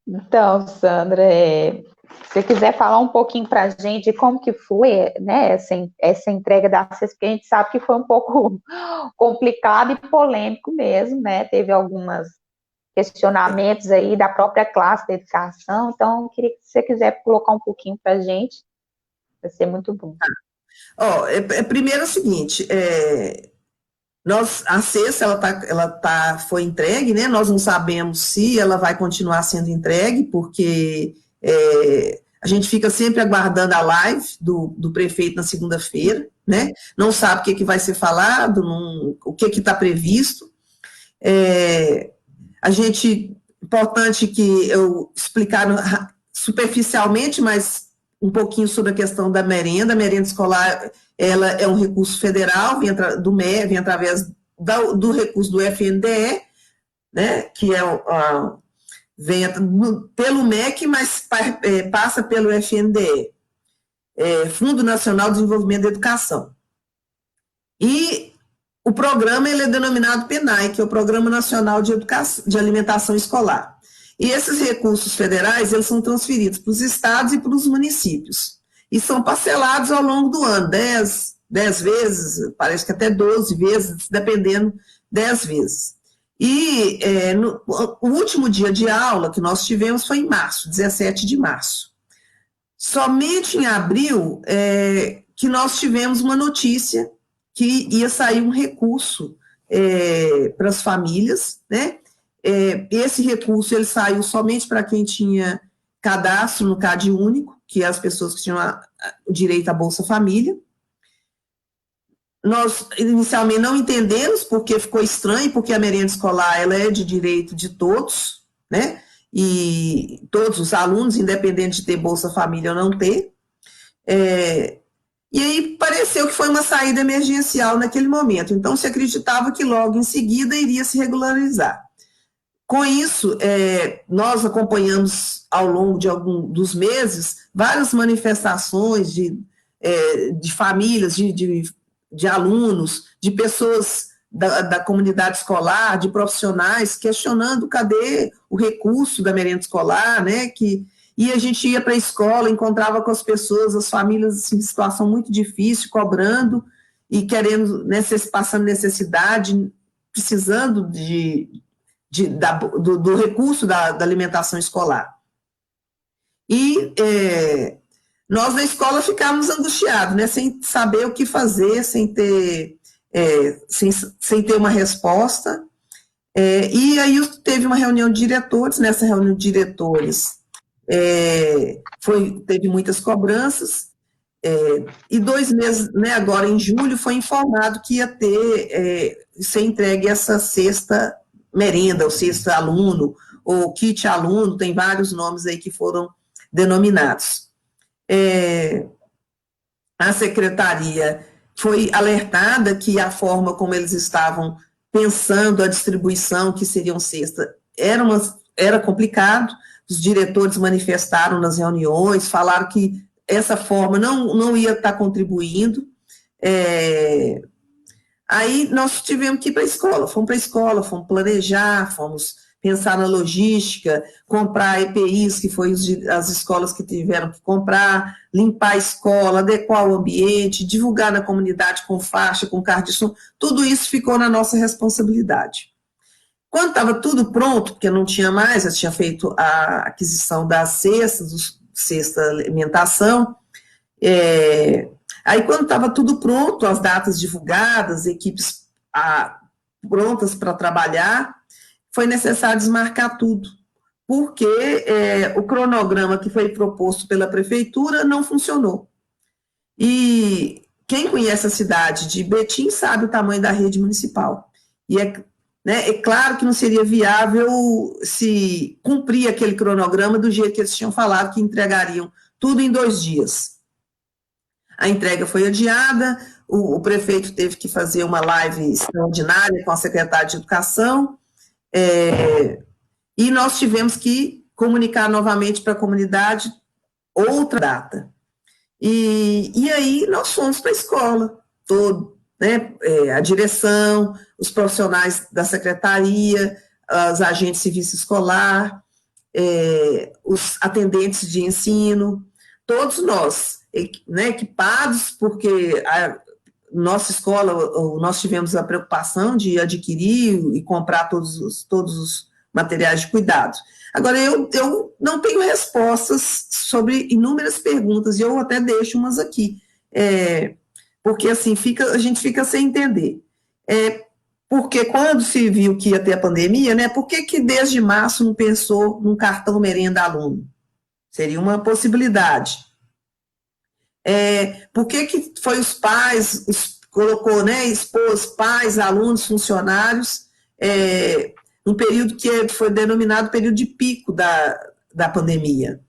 Então, Sandra, se você quiser falar um pouquinho para a gente como que foi, né, essa entrega da cesta, porque a gente sabe que foi um pouco complicado e polêmico mesmo, né? Teve alguns questionamentos aí da própria classe da educação, então eu queria que você quiser colocar um pouquinho para a gente, vai ser muito bom. Primeiro é o seguinte, a cesta foi entregue, né? Nós não sabemos se ela vai continuar sendo entregue, porque a gente fica sempre aguardando a live do prefeito na segunda-feira, né? Não sabe o que vai ser falado, o que está previsto. Importante que eu explicar superficialmente, mas um pouquinho sobre a questão da merenda. A merenda escolar, ela é um recurso federal, vem através do recurso do FNDE, né, que vem pelo MEC, mas passa pelo FNDE, Fundo Nacional de Desenvolvimento da Educação. E o programa ele é denominado PNAE, que é o Programa Nacional de Alimentação Escolar. E esses recursos federais, eles são transferidos para os estados e para os municípios. E são parcelados ao longo do ano, 10 vezes, parece que até 12 vezes, dependendo, 10 vezes. E o último dia de aula que nós tivemos foi em março, 17 de março. Somente em abril que nós tivemos uma notícia que ia sair um recurso para as famílias, né? Esse recurso ele saiu somente para quem tinha cadastro no CAD único, que é as pessoas que tinham o direito à Bolsa Família. Nós, inicialmente, não entendemos, porque ficou estranho, porque a merenda escolar ela é de direito de todos, né? E todos os alunos, independente de ter Bolsa Família ou não ter. E aí pareceu que foi uma saída emergencial naquele momento. Então, se acreditava que logo em seguida iria se regularizar. Com isso, nós acompanhamos ao longo de dos meses várias manifestações de famílias, de alunos, de pessoas da comunidade escolar, de profissionais, questionando cadê o recurso da merenda escolar, né? E a gente ia para a escola, encontrava com as pessoas, as famílias assim, em situação muito difícil, cobrando e querendo, passando necessidade, precisando do recurso da alimentação escolar. E nós na escola ficávamos angustiados, né, sem saber o que fazer, sem ter uma resposta. E aí teve uma reunião de diretores. Nessa reunião de diretores teve muitas cobranças, e 2 meses, né, agora em julho, foi informado que ia ser entregue essa cesta merenda, ou cesta aluno, ou kit aluno, tem vários nomes aí que foram denominados. A secretaria foi alertada que a forma como eles estavam pensando a distribuição, que seriam cesta, era complicado. Os diretores manifestaram nas reuniões, falaram que essa forma não ia estar contribuindo. Aí nós tivemos que ir para a escola, fomos planejar, fomos pensar na logística, comprar EPIs, que foi as escolas que tiveram que comprar, limpar a escola, adequar o ambiente, divulgar na comunidade com faixa, com carro de som, tudo isso ficou na nossa responsabilidade. Quando estava tudo pronto, porque não tinha mais, eu tinha feito a aquisição das cestas, cesta alimentação, Aí, quando estava tudo pronto, as datas divulgadas, equipes prontas para trabalhar, foi necessário desmarcar tudo, porque o cronograma que foi proposto pela prefeitura não funcionou. E quem conhece a cidade de Betim sabe o tamanho da rede municipal. E é claro que não seria viável se cumprir aquele cronograma do jeito que eles tinham falado, que entregariam tudo em 2 dias. A entrega foi adiada, o prefeito teve que fazer uma live extraordinária com a secretária de Educação, e nós tivemos que comunicar novamente para a comunidade outra data. E aí nós fomos para a escola, né, a direção, os profissionais da secretaria, os agentes civis escolar, os atendentes de ensino, todos nós, né, equipados, porque a nossa escola, nós tivemos a preocupação de adquirir e comprar todos os materiais de cuidado. Agora, eu não tenho respostas sobre inúmeras perguntas, e eu até deixo umas aqui, porque assim, a gente fica sem entender. Porque quando se viu que ia ter a pandemia, né, por que desde março não pensou num cartão merenda aluno? Seria uma possibilidade. Por que foi os pais, colocou, né, expôs pais, alunos, funcionários, num período que foi denominado período de pico da pandemia?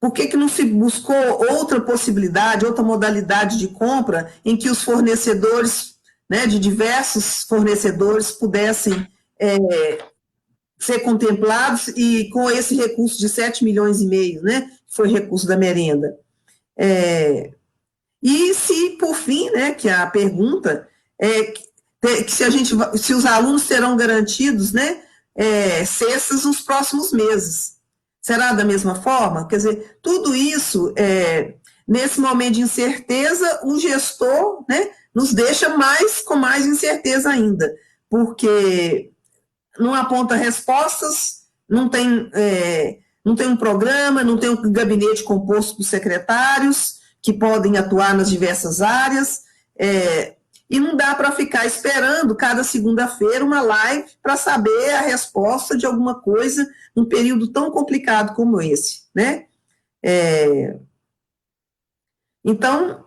Por que não se buscou outra possibilidade, outra modalidade de compra em que os fornecedores, né, de diversos fornecedores pudessem ser contemplados e com esse recurso de 7,5 milhões, né, que foi recurso da merenda? E se, por fim, né, que a pergunta que se os alunos serão garantidos, né, cestas nos próximos meses. Será da mesma forma? Quer dizer, tudo isso, nesse momento de incerteza, o gestor, né, nos deixa com mais incerteza ainda, porque não aponta respostas, não tem um programa, não tem um gabinete composto por secretários que podem atuar nas diversas áreas, e não dá para ficar esperando cada segunda-feira uma live para saber a resposta de alguma coisa num período tão complicado como esse, né? Então,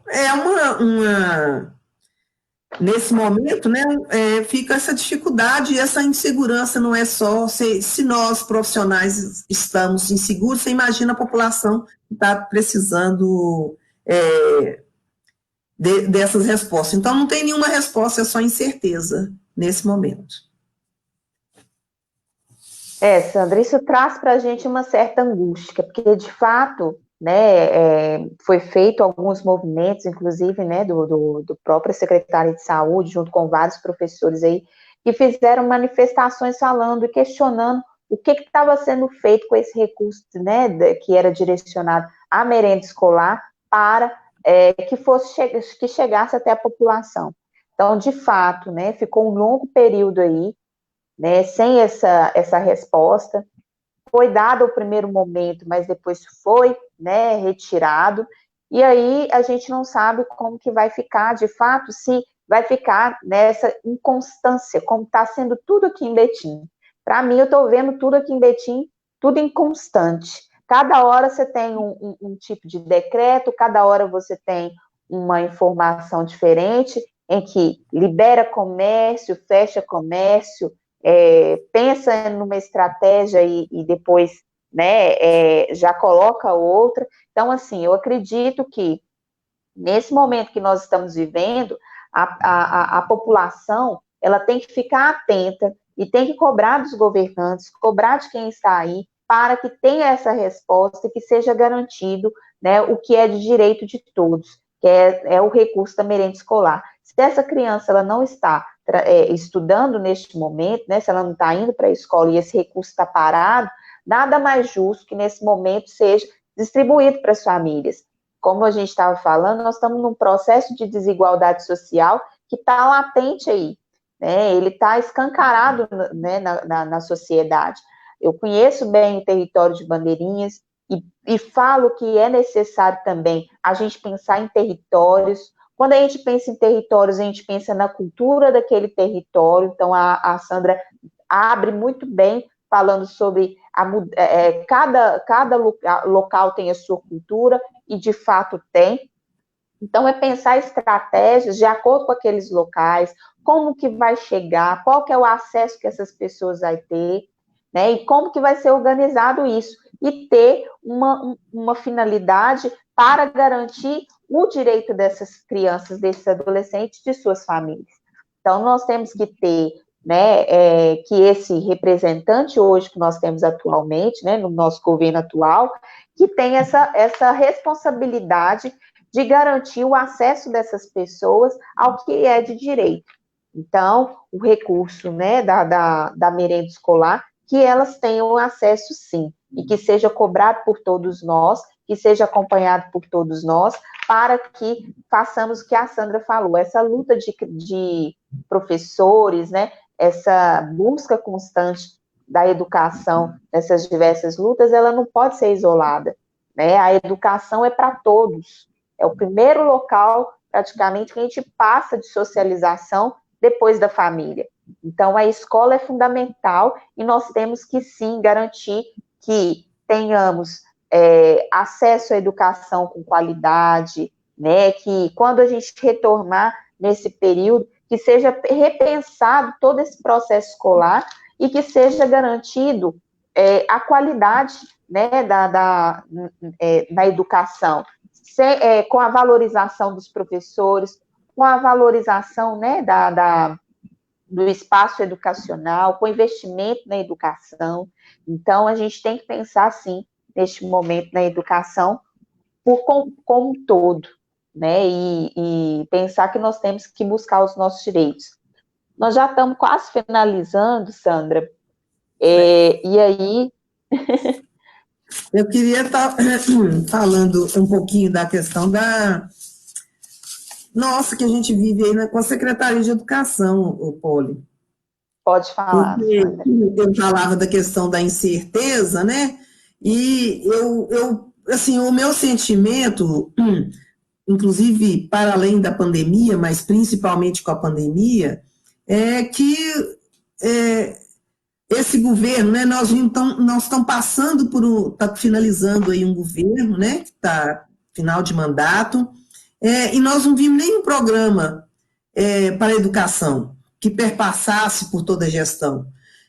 nesse momento, né, fica essa dificuldade e essa insegurança. Não é só se nós, profissionais, estamos inseguros, você imagina a população que está precisando dessas respostas. Então, não tem nenhuma resposta, é só incerteza nesse momento. Sandra, isso traz para a gente uma certa angústia, porque, de fato, né, foi feito alguns movimentos, inclusive, né, do próprio secretário de saúde, junto com vários professores aí, que fizeram manifestações falando e questionando o que estava sendo feito com esse recurso, né, que era direcionado à merenda escolar para que chegasse até a população. Então, de fato, né, ficou um longo período aí, né, sem essa resposta. Foi dado o primeiro momento, mas depois foi, né, retirado, e aí a gente não sabe como que vai ficar, de fato, se vai ficar nessa inconstância, como está sendo tudo aqui em Betim. Para mim, eu estou vendo tudo aqui em Betim, tudo inconstante. Cada hora você tem um tipo de decreto, cada hora você tem uma informação diferente, em que libera comércio, fecha comércio, pensa numa estratégia e depois, né, já coloca outra. Então, assim, eu acredito que nesse momento que nós estamos vivendo, a população, ela tem que ficar atenta e tem que cobrar dos governantes, cobrar de quem está aí, para que tenha essa resposta e que seja garantido, né, o que é de direito de todos, que é o recurso da merenda escolar. Se essa criança ela não está estudando neste momento, né, se ela não está indo para a escola e esse recurso está parado, nada mais justo que nesse momento seja distribuído para as famílias. Como a gente estava falando, nós estamos num processo de desigualdade social que está latente aí, né, ele está escancarado, né, na sociedade. Eu conheço bem o território de Bandeirinhas e falo que é necessário também a gente pensar em territórios. Quando a gente pensa em territórios, a gente pensa na cultura daquele território. Então, a Sandra abre muito bem falando sobre cada local tem a sua cultura, e de fato tem. Então, é pensar estratégias de acordo com aqueles locais, como que vai chegar, qual que é o acesso que essas pessoas vão ter, né? E como que vai ser organizado isso. E ter uma finalidade para garantir o direito dessas crianças, desses adolescentes, de suas famílias. Então, nós temos que ter, né, que esse representante hoje que nós temos atualmente, né, no nosso governo atual, que tem essa responsabilidade de garantir o acesso dessas pessoas ao que é de direito. Então, o recurso, né, da merenda escolar, que elas tenham acesso, sim, e que seja cobrado por todos nós, que seja acompanhado por todos nós, para que façamos o que a Sandra falou, essa luta de professores, né, essa busca constante da educação, essas diversas lutas, ela não pode ser isolada, né? A educação é para todos, é o primeiro local, praticamente, que a gente passa de socialização depois da família. Então, a escola é fundamental e nós temos que, sim, garantir que tenhamos acesso à educação com qualidade, né? Que quando a gente retornar nesse período, que seja repensado todo esse processo escolar e que seja garantido a qualidade, né, da educação, com a valorização dos professores, com a valorização, né, do espaço educacional, com investimento na educação. Então, a gente tem que pensar, sim, neste momento, na educação como um todo, né, e pensar que nós temos que buscar os nossos direitos. Nós já estamos quase finalizando, Sandra, e aí... Eu queria estar falando um pouquinho da questão nossa, que a gente vive aí com a Secretaria de Educação, o Poli. Pode falar, porque Sandra. eu falava da questão da incerteza, né? E assim, o meu sentimento, inclusive para além da pandemia, mas principalmente com a pandemia, é que esse governo, né? Nós estamos passando está finalizando aí um governo, né? Que está final de mandato, e nós não vimos nenhum programa para a educação que perpassasse por toda a gestão.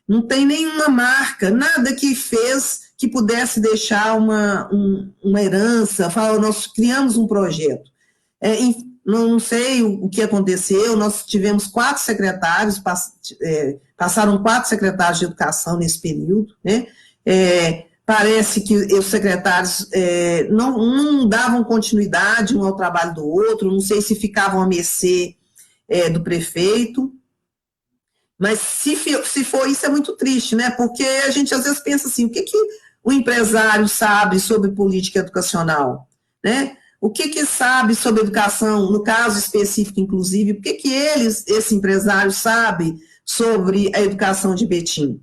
Não tem nenhuma marca, nada que fez que pudesse deixar uma herança, nós criamos um projeto. Não sei o que aconteceu, nós tivemos 4 secretários, passaram 4 secretários de educação nesse período, né? Parece que os secretários não davam continuidade um ao trabalho do outro, não sei se ficavam à mercê do prefeito, mas se for isso é muito triste, né? Porque a gente às vezes pensa assim, o que o empresário sabe sobre política educacional, né? O que sabe sobre educação, no caso específico, inclusive, o que esse empresário sabe sobre a educação de Betim?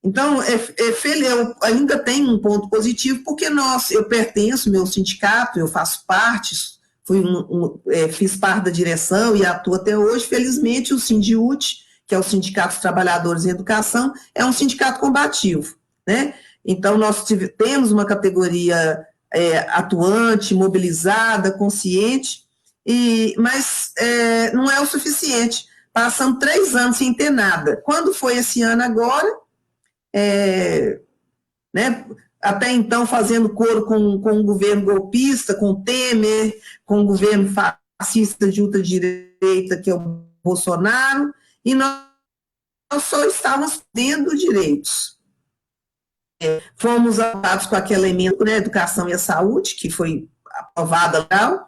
Então, eu ainda tenho um ponto positivo, porque eu pertenço, meu sindicato, eu faço parte, fiz parte da direção e atuo até hoje. Felizmente, o Sindiúte, que é o Sindicato dos Trabalhadores em Educação, é um sindicato combativo, né? Então, nós temos uma categoria atuante, mobilizada, consciente, mas não é o suficiente. Passamos 3 anos sem ter nada. Quando foi esse ano agora, né, até então fazendo coro com o governo golpista, com o Temer, com o governo fascista de ultradireita, que é o Bolsonaro, e nós só estávamos tendo direitos. Fomos aprovados com aquele emenda, né, Educação e a Saúde, que foi aprovada legal,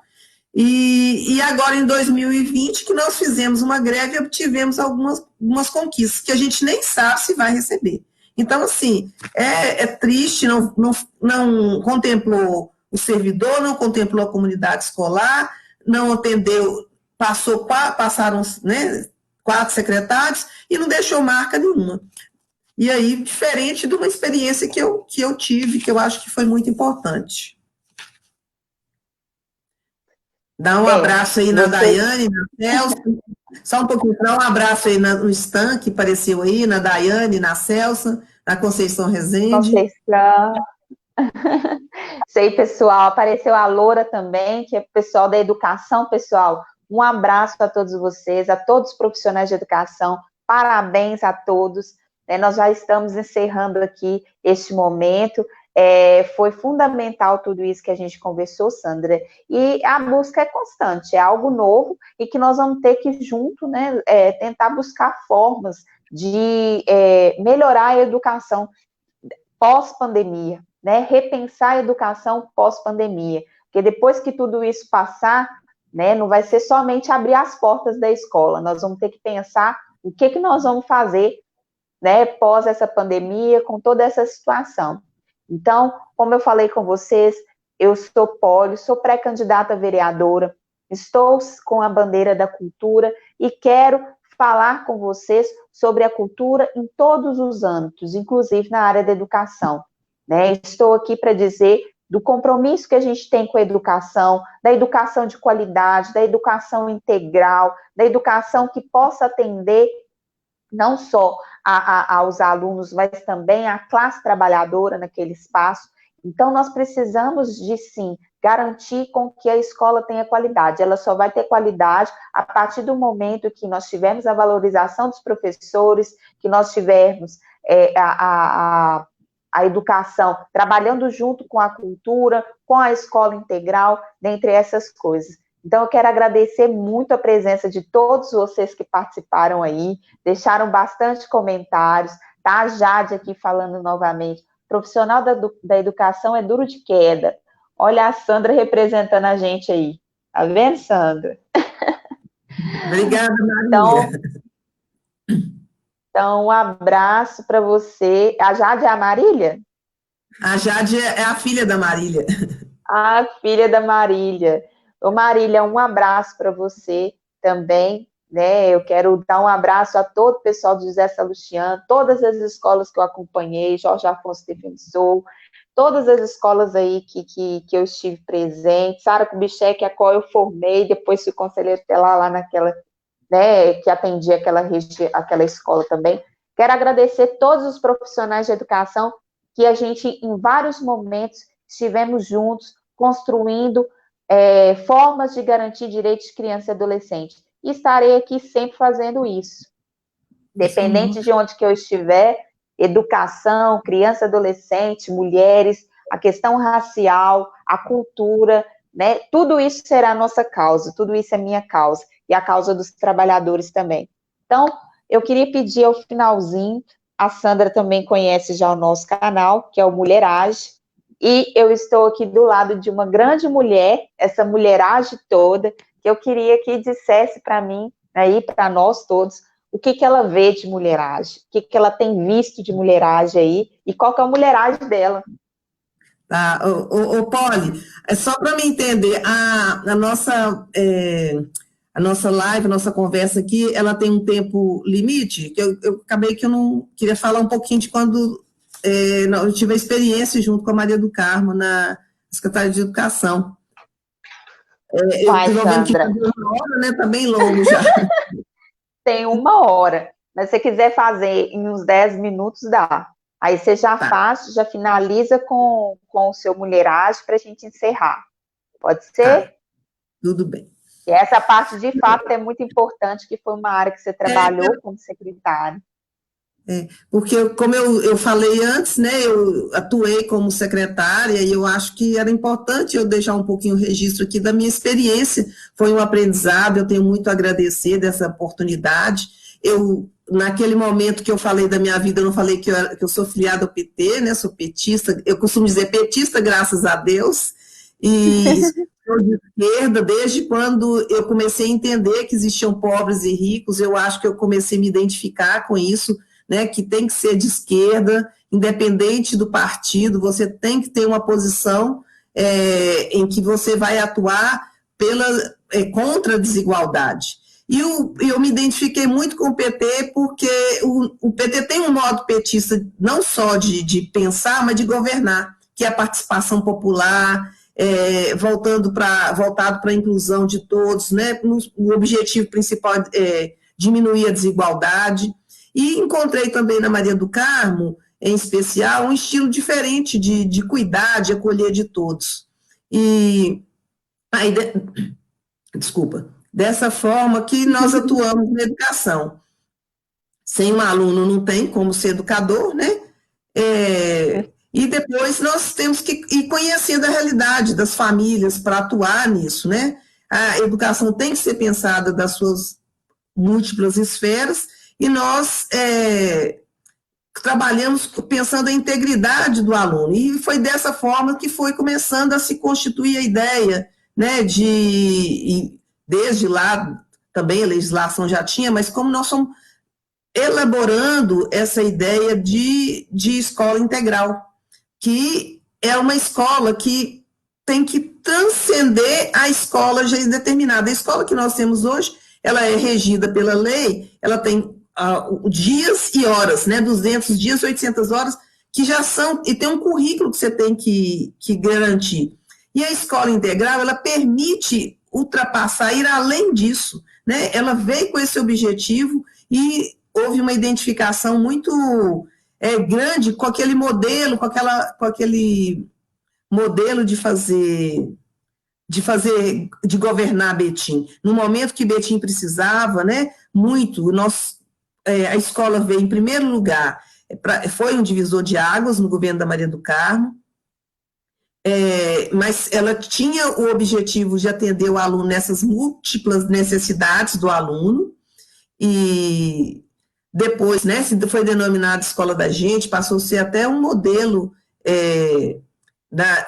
e agora em 2020 que nós fizemos uma greve e obtivemos algumas conquistas que a gente nem sabe se vai receber. Então, assim, é triste, não contemplou o servidor, não contemplou a comunidade escolar, não atendeu, passaram, né, 4 secretários e não deixou marca nenhuma. E aí, diferente de uma experiência que eu tive, que eu acho que foi muito importante. Dá um abraço aí na Daiane, na Celso. Só um pouquinho, dá um abraço aí no Stan, que apareceu aí, na Daiane, na Celso, na Conceição Rezende. Conceição. Isso aí, pessoal. Apareceu a Loura também, que é pessoal da educação, pessoal. Um abraço a todos vocês, a todos os profissionais de educação. Parabéns a todos. Nós já estamos encerrando aqui este momento. Foi fundamental tudo isso que a gente conversou, Sandra. E a busca é constante, é algo novo e que nós vamos ter que, junto, né, tentar buscar formas de melhorar a educação pós-pandemia, né, repensar a educação pós-pandemia, porque depois que tudo isso passar, né, não vai ser somente abrir as portas da escola, nós vamos ter que pensar o que nós vamos fazer, né, pós essa pandemia, com toda essa situação. Então, como eu falei com vocês, eu sou Poli, sou pré-candidata a vereadora, estou com a bandeira da cultura e quero falar com vocês sobre a cultura em todos os âmbitos, inclusive na área da educação. Né? Estou aqui para dizer do compromisso que a gente tem com a educação, da educação de qualidade, da educação integral, da educação que possa atender não só aos alunos, mas também à classe trabalhadora naquele espaço. Então, nós precisamos de, sim, garantir com que a escola tenha qualidade. Ela só vai ter qualidade a partir do momento que nós tivermos a valorização dos professores, que nós tivermos a educação trabalhando junto com a cultura, com a escola integral, dentre essas coisas. Então, eu quero agradecer muito a presença de todos vocês que participaram aí, deixaram bastante comentários, tá? A Jade aqui falando novamente, profissional da educação é duro de queda. Olha a Sandra representando a gente aí. Tá vendo, Sandra? Obrigada, Maria. Então, um abraço para você. A Jade é a Marília? A Jade é a filha da Marília. A filha da Marília. Ô, Marília, um abraço para você também, né? Eu quero dar um abraço a todo o pessoal do José Salustiano, todas as escolas que eu acompanhei, Jorge Afonso Defensor, todas as escolas aí que eu estive presente, Sara Kubitschek, a qual eu formei, depois fui conselheira tutelar lá naquela, né, que atendia aquela escola também. Quero agradecer todos os profissionais de educação que a gente, em vários momentos, estivemos juntos, construindo formas de garantir direitos de criança e adolescente. E estarei aqui sempre fazendo isso. Independente de onde que eu estiver, educação, criança, adolescente, mulheres, a questão racial, a cultura, né? Tudo isso será a nossa causa, tudo isso é minha causa, e a causa dos trabalhadores também. Então, eu queria pedir ao finalzinho, a Sandra também conhece já o nosso canal, que é o Mulherage, e eu estou aqui do lado de uma grande mulher, essa mulheragem toda, que eu queria que dissesse para mim, aí para nós todos, o que ela vê de mulheragem, o que ela tem visto de mulheragem aí, e qual que é a mulheragem dela. Tá, Poli, é só para me entender, a nossa live, a nossa conversa aqui, ela tem um tempo limite, que eu acabei que eu não queria falar um pouquinho de quando eu tive a experiência junto com a Maria do Carmo na Secretaria de Educação. Eu estou vendo que está uma hora, né? Está bem longo já. Tem 1 hora, mas se você quiser fazer em uns 10 minutos, dá. Aí você já faz, já finaliza com o seu mulheragem para a gente encerrar. Pode ser? Tá. Tudo bem. E essa parte, de fato, é muito importante, que foi uma área que você trabalhou como secretário. Porque, como eu falei antes, né, eu atuei como secretária e eu acho que era importante eu deixar um pouquinho o registro aqui da minha experiência. Foi um aprendizado, eu tenho muito a agradecer dessa oportunidade. Naquele momento que eu falei da minha vida, eu não falei que eu sou filiada ao PT, né, sou petista, eu costumo dizer petista, graças a Deus, e sou de esquerda desde quando eu comecei a entender que existiam pobres e ricos. Eu acho que eu comecei a me identificar com isso, né, que tem que ser de esquerda, independente do partido, você tem que ter uma posição em que você vai atuar contra a desigualdade. eu me identifiquei muito com o PT, porque o PT tem um modo petista não só de pensar, mas de governar, que é a participação popular, voltado para a inclusão de todos, né? O objetivo principal é diminuir a desigualdade. E encontrei também na Maria do Carmo, em especial, um estilo diferente de cuidar, de acolher de todos. E aí, desculpa, dessa forma que nós atuamos na educação. Sem um aluno não tem como ser educador, né? E depois nós temos que ir conhecendo a realidade das famílias para atuar nisso, né? A educação tem que ser pensada das suas múltiplas esferas e nós trabalhamos pensando a integridade do aluno. E foi dessa forma que foi começando a se constituir a ideia, né, desde lá também a legislação já tinha, mas como nós somos elaborando essa ideia de escola integral, que é uma escola que tem que transcender a escola já determinada. A escola que nós temos hoje, ela é regida pela lei, ela tem dias e horas, né, 200 dias, 800 horas, que já são, e tem um currículo que você tem que garantir. E a escola integral, ela permite ultrapassar, ir além disso, né, ela veio com esse objetivo e houve uma identificação muito grande com aquele modelo, com aquele modelo de governar Betim. No momento que Betim precisava, né, muito, a escola veio em primeiro lugar, foi um divisor de águas no governo da Maria do Carmo, mas ela tinha o objetivo de atender o aluno nessas múltiplas necessidades do aluno, e depois, né, foi denominada Escola da Gente, passou a ser até um modelo,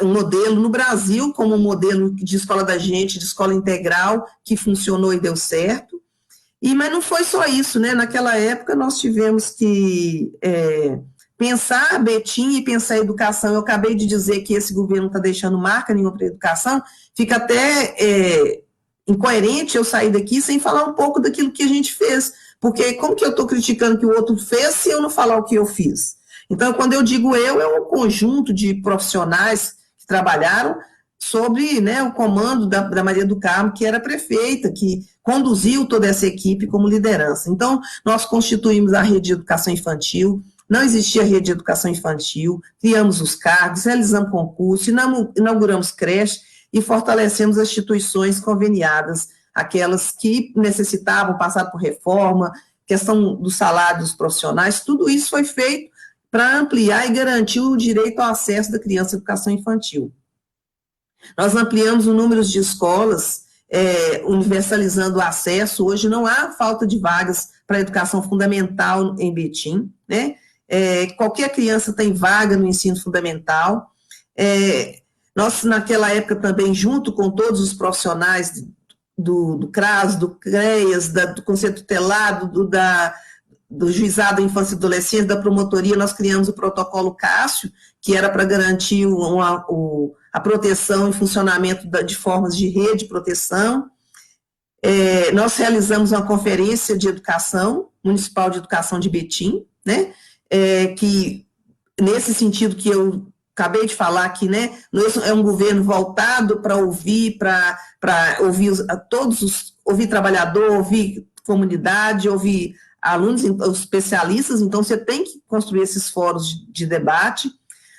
um modelo no Brasil, como um modelo de Escola da Gente, de escola integral, que funcionou e deu certo. Mas não foi só isso, né? Naquela época nós tivemos que pensar Betim e pensar educação. Eu acabei de dizer que esse governo não está deixando marca nenhuma para a educação, fica até incoerente eu sair daqui sem falar um pouco daquilo que a gente fez, porque como que eu estou criticando que o outro fez se eu não falar o que eu fiz? Então, quando eu digo é um conjunto de profissionais que trabalharam sobre, né, o comando da Maria do Carmo, que era prefeita, que conduziu toda essa equipe como liderança. Então, nós constituímos a rede de educação infantil, não existia rede de educação infantil, criamos os cargos, realizamos concurso, inauguramos creche e fortalecemos as instituições conveniadas, aquelas que necessitavam passar por reforma, questão do salário dos profissionais, tudo isso foi feito para ampliar e garantir o direito ao acesso da criança à educação infantil. Nós ampliamos o número de escolas, universalizando o acesso. Hoje não há falta de vagas para a educação fundamental em Betim, né? Qualquer criança tem vaga no ensino fundamental. Nós, naquela época também, junto com todos os profissionais do CRAS, do CREAS, do Conselho Tutelado, do Juizado da Infância e Adolescência, da promotoria, nós criamos o protocolo Cássio, que era para garantir a proteção e funcionamento de formas de rede de proteção. Nós realizamos uma conferência de educação, municipal de educação de Betim, né, que, nesse sentido que eu acabei de falar aqui, né, é um governo voltado para ouvir, para ouvir ouvir trabalhador, ouvir comunidade, ouvir alunos, os especialistas. Então você tem que construir esses fóruns de debate.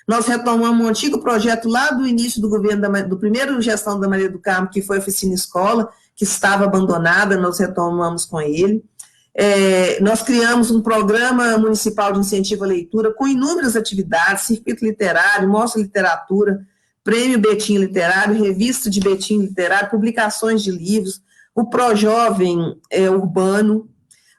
Nós retomamos um antigo projeto lá do início do governo, do primeiro gestão da Maria do Carmo, que foi a Oficina Escola, que estava abandonada, nós retomamos com ele. Nós criamos um programa municipal de incentivo à leitura com inúmeras atividades, circuito literário, mostra literatura, prêmio Betim Literário, revista de Betim Literário, publicações de livros, o Projovem Urbano.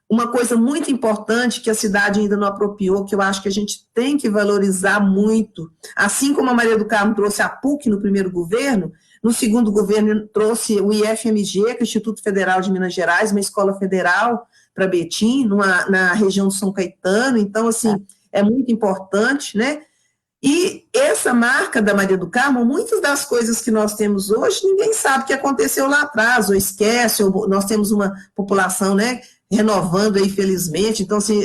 Uma coisa muito importante que a cidade ainda não apropriou, que eu acho que a gente tem que valorizar muito, assim como a Maria do Carmo trouxe a PUC no primeiro governo, no segundo governo trouxe o IFMG, que é o Instituto Federal de Minas Gerais, uma escola federal para Betim, na região de São Caetano. Então, assim, é muito importante, né? E essa marca da Maria do Carmo, muitas das coisas que nós temos hoje, ninguém sabe o que aconteceu lá atrás, ou esquece, ou nós temos uma população, né, renovando aí, felizmente. Então, assim,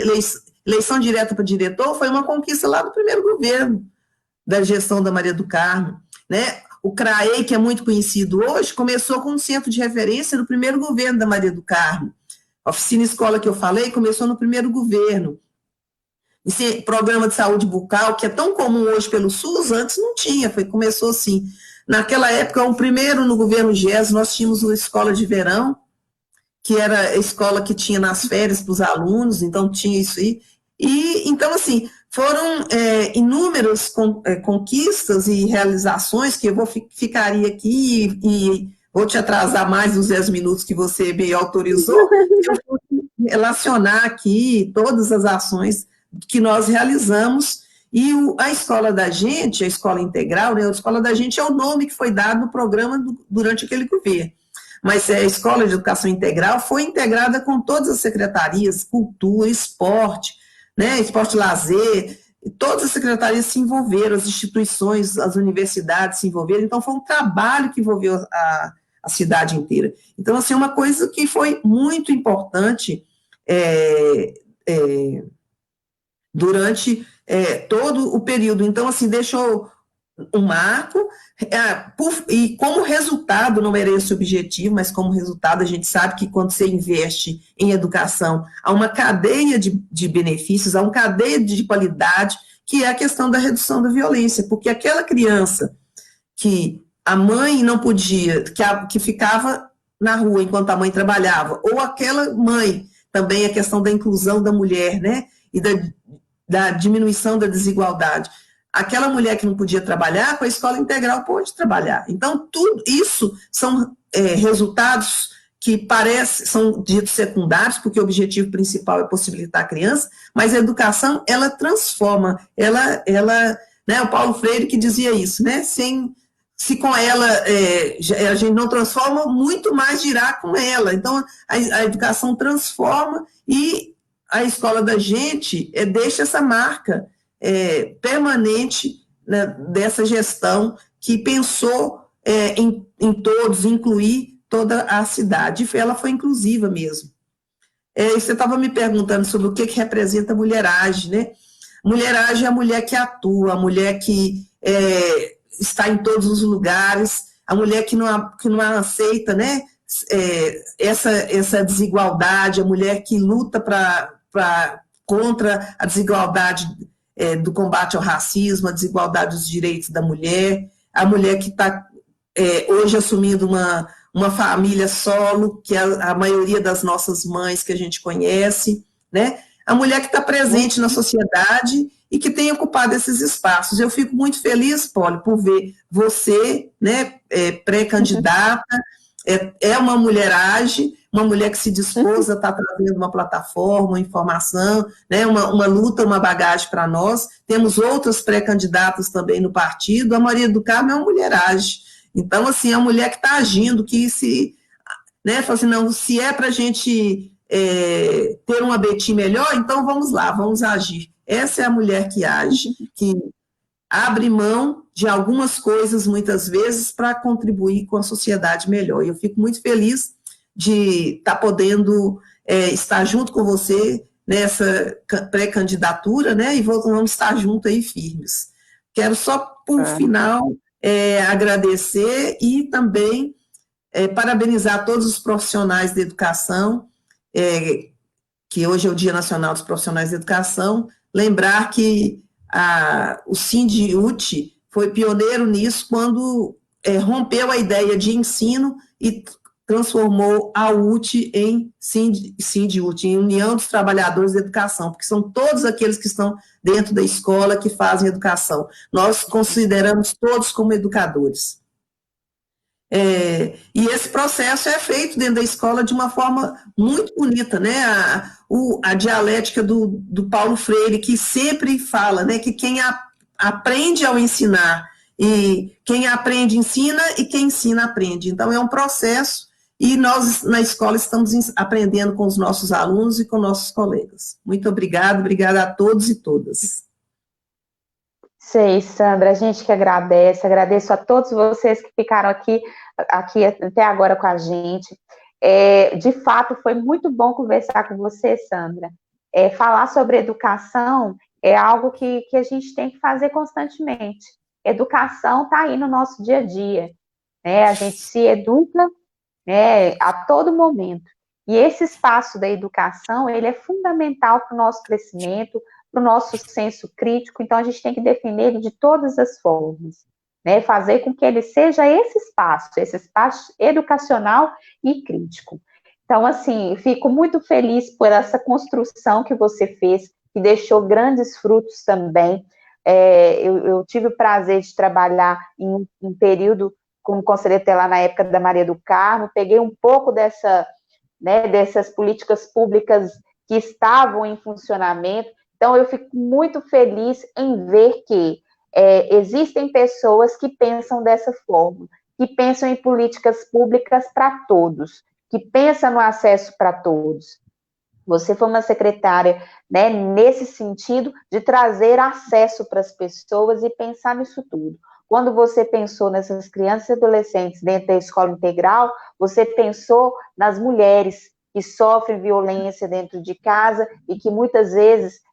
eleição direta para diretor foi uma conquista lá do primeiro governo da gestão da Maria do Carmo, né? O CRAE, que é muito conhecido hoje, começou com um centro de referência no primeiro governo da Maria do Carmo. A oficina escola que eu falei começou no primeiro governo. Esse programa de saúde bucal, que é tão comum hoje pelo SUS, antes não tinha, começou assim. Naquela época, o primeiro no governo GES, nós tínhamos uma escola de verão, que era a escola que tinha nas férias para os alunos, então tinha isso aí. E, então, assim, foram inúmeras conquistas e realizações que eu ficaria aqui e vou te atrasar mais dos 10 minutos que você me autorizou, eu vou relacionar aqui todas as ações que nós realizamos, e a escola da gente, a escola integral, né, a escola da gente é o nome que foi dado no programa durante aquele governo, mas a escola de educação integral foi integrada com todas as secretarias, cultura, esporte, né, esporte e lazer, e todas as secretarias se envolveram, as instituições, as universidades se envolveram, então foi um trabalho que envolveu a cidade inteira. Então, assim, uma coisa que foi muito importante durante todo o período. Então, assim, deixou um marco, e como resultado, não era esse o objetivo, mas como resultado, a gente sabe que quando você investe em educação, há uma cadeia de benefícios, há uma cadeia de qualidade, que é a questão da redução da violência, porque aquela criança que a mãe não podia, que ficava na rua enquanto a mãe trabalhava, ou aquela mãe, também a questão da inclusão da mulher, né, e da diminuição da desigualdade. Aquela mulher que não podia trabalhar, com a escola integral pôde trabalhar. Então, tudo isso são resultados que são ditos secundários, porque o objetivo principal é possibilitar a criança, mas a educação, ela transforma, né, o Paulo Freire que dizia isso, né, se com ela a gente não transforma, muito mais dirá com ela. Então, a educação transforma, e a escola da gente deixa essa marca permanente, né, dessa gestão que pensou em todos, incluir toda a cidade. Ela foi inclusiva mesmo. Você estava me perguntando sobre o que representa a mulheragem, né? Mulheragem é a mulher que atua, a mulher que está em todos os lugares, a mulher que não aceita, né, essa desigualdade, a mulher que luta contra a desigualdade do combate ao racismo, a desigualdade dos direitos da mulher, a mulher que está hoje assumindo uma família solo, que é a maioria das nossas mães que a gente conhece, né? A mulher que está presente na sociedade e que tem ocupado esses espaços. Eu fico muito feliz, Poli, por ver você, né, pré-candidata, uma mulheragem, uma mulher que se dispôs a estar trazendo uma plataforma, uma informação, né, uma luta, uma bagagem para nós. Temos outras pré-candidatas também no partido. A Maria do Carmo é uma mulheragem. Então, assim, é uma mulher que está agindo, que né, fala assim, não, se é para a gente ter um ABETI melhor, então vamos lá, vamos agir. Essa é a mulher que age, que abre mão de algumas coisas, muitas vezes, para contribuir com a sociedade melhor. E eu fico muito feliz de estar podendo estar junto com você nessa pré-candidatura, né, e vamos estar juntos aí firmes. Quero só, por final, agradecer e também parabenizar todos os profissionais da educação, que hoje é o Dia Nacional dos Profissionais da Educação, lembrar que o Sindiúti foi pioneiro nisso quando rompeu a ideia de ensino e transformou a UT em Sindiúti, em União dos Trabalhadores da Educação, porque são todos aqueles que estão dentro da escola que fazem educação. Nós consideramos todos como educadores. E esse processo é feito dentro da escola de uma forma muito bonita, né? A dialética do Paulo Freire, que sempre fala, né, que quem aprende ao ensinar, e quem aprende ensina, e quem ensina aprende. Então, é um processo, e nós, na escola, estamos aprendendo com os nossos alunos e com nossos colegas. Muito obrigada a todos e todas. Sei, Sandra, a gente que agradece, agradeço a todos vocês que ficaram aqui até agora com a gente. De fato, foi muito bom conversar com você, Sandra. Falar sobre educação é algo que a gente tem que fazer constantemente. Educação está aí no nosso dia a dia, né? A gente se educa, né, a todo momento. E esse espaço da educação, ele é fundamental para o nosso crescimento, para o nosso senso crítico, então a gente tem que defender ele de todas as formas, né, fazer com que ele seja esse espaço educacional e crítico. Então, assim, fico muito feliz por essa construção que você fez, que deixou grandes frutos também. Eu tive o prazer de trabalhar em um período como conselheira tutelar na época da Maria do Carmo, peguei um pouco dessas políticas públicas que estavam em funcionamento. Então, eu fico muito feliz em ver que existem pessoas que pensam dessa forma, que pensam em políticas públicas para todos, que pensam no acesso para todos. Você foi uma secretária, né, nesse sentido de trazer acesso para as pessoas e pensar nisso tudo. Quando você pensou nessas crianças e adolescentes dentro da escola integral, você pensou nas mulheres que sofrem violência dentro de casa e que muitas vezes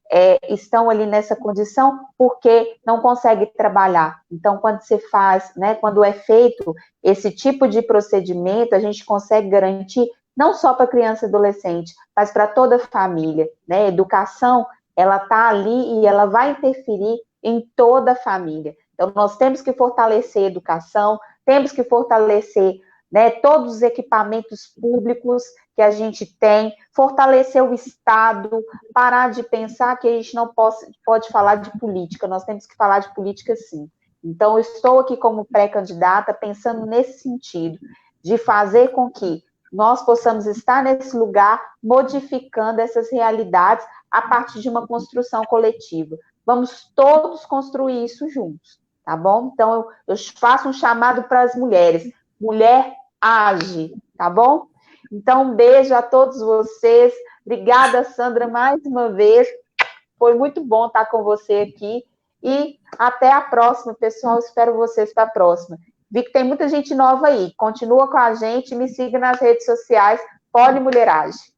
estão ali nessa condição porque não conseguem trabalhar. Então, quando você faz, né, quando é feito esse tipo de procedimento, a gente consegue garantir não só para criança e adolescente, mas para toda a família, né? Educação, ela está ali e ela vai interferir em toda a família. Então, nós temos que fortalecer a educação, temos que fortalecer, né, todos os equipamentos públicos que a gente tem, fortalecer o Estado, parar de pensar que a gente não pode falar de política, nós temos que falar de política sim. Então, eu estou aqui como pré-candidata pensando nesse sentido, de fazer com que nós possamos estar nesse lugar modificando essas realidades a partir de uma construção coletiva. Vamos todos construir isso juntos, tá bom? Então, eu faço um chamado para as mulheres. Mulher, age, tá bom? Então, um beijo a todos vocês. Obrigada, Sandra, mais uma vez. Foi muito bom estar com você aqui. E até a próxima, pessoal. Espero vocês para a próxima. Vi que tem muita gente nova aí. Continua com a gente, me siga nas redes sociais, Poli Mulheragem.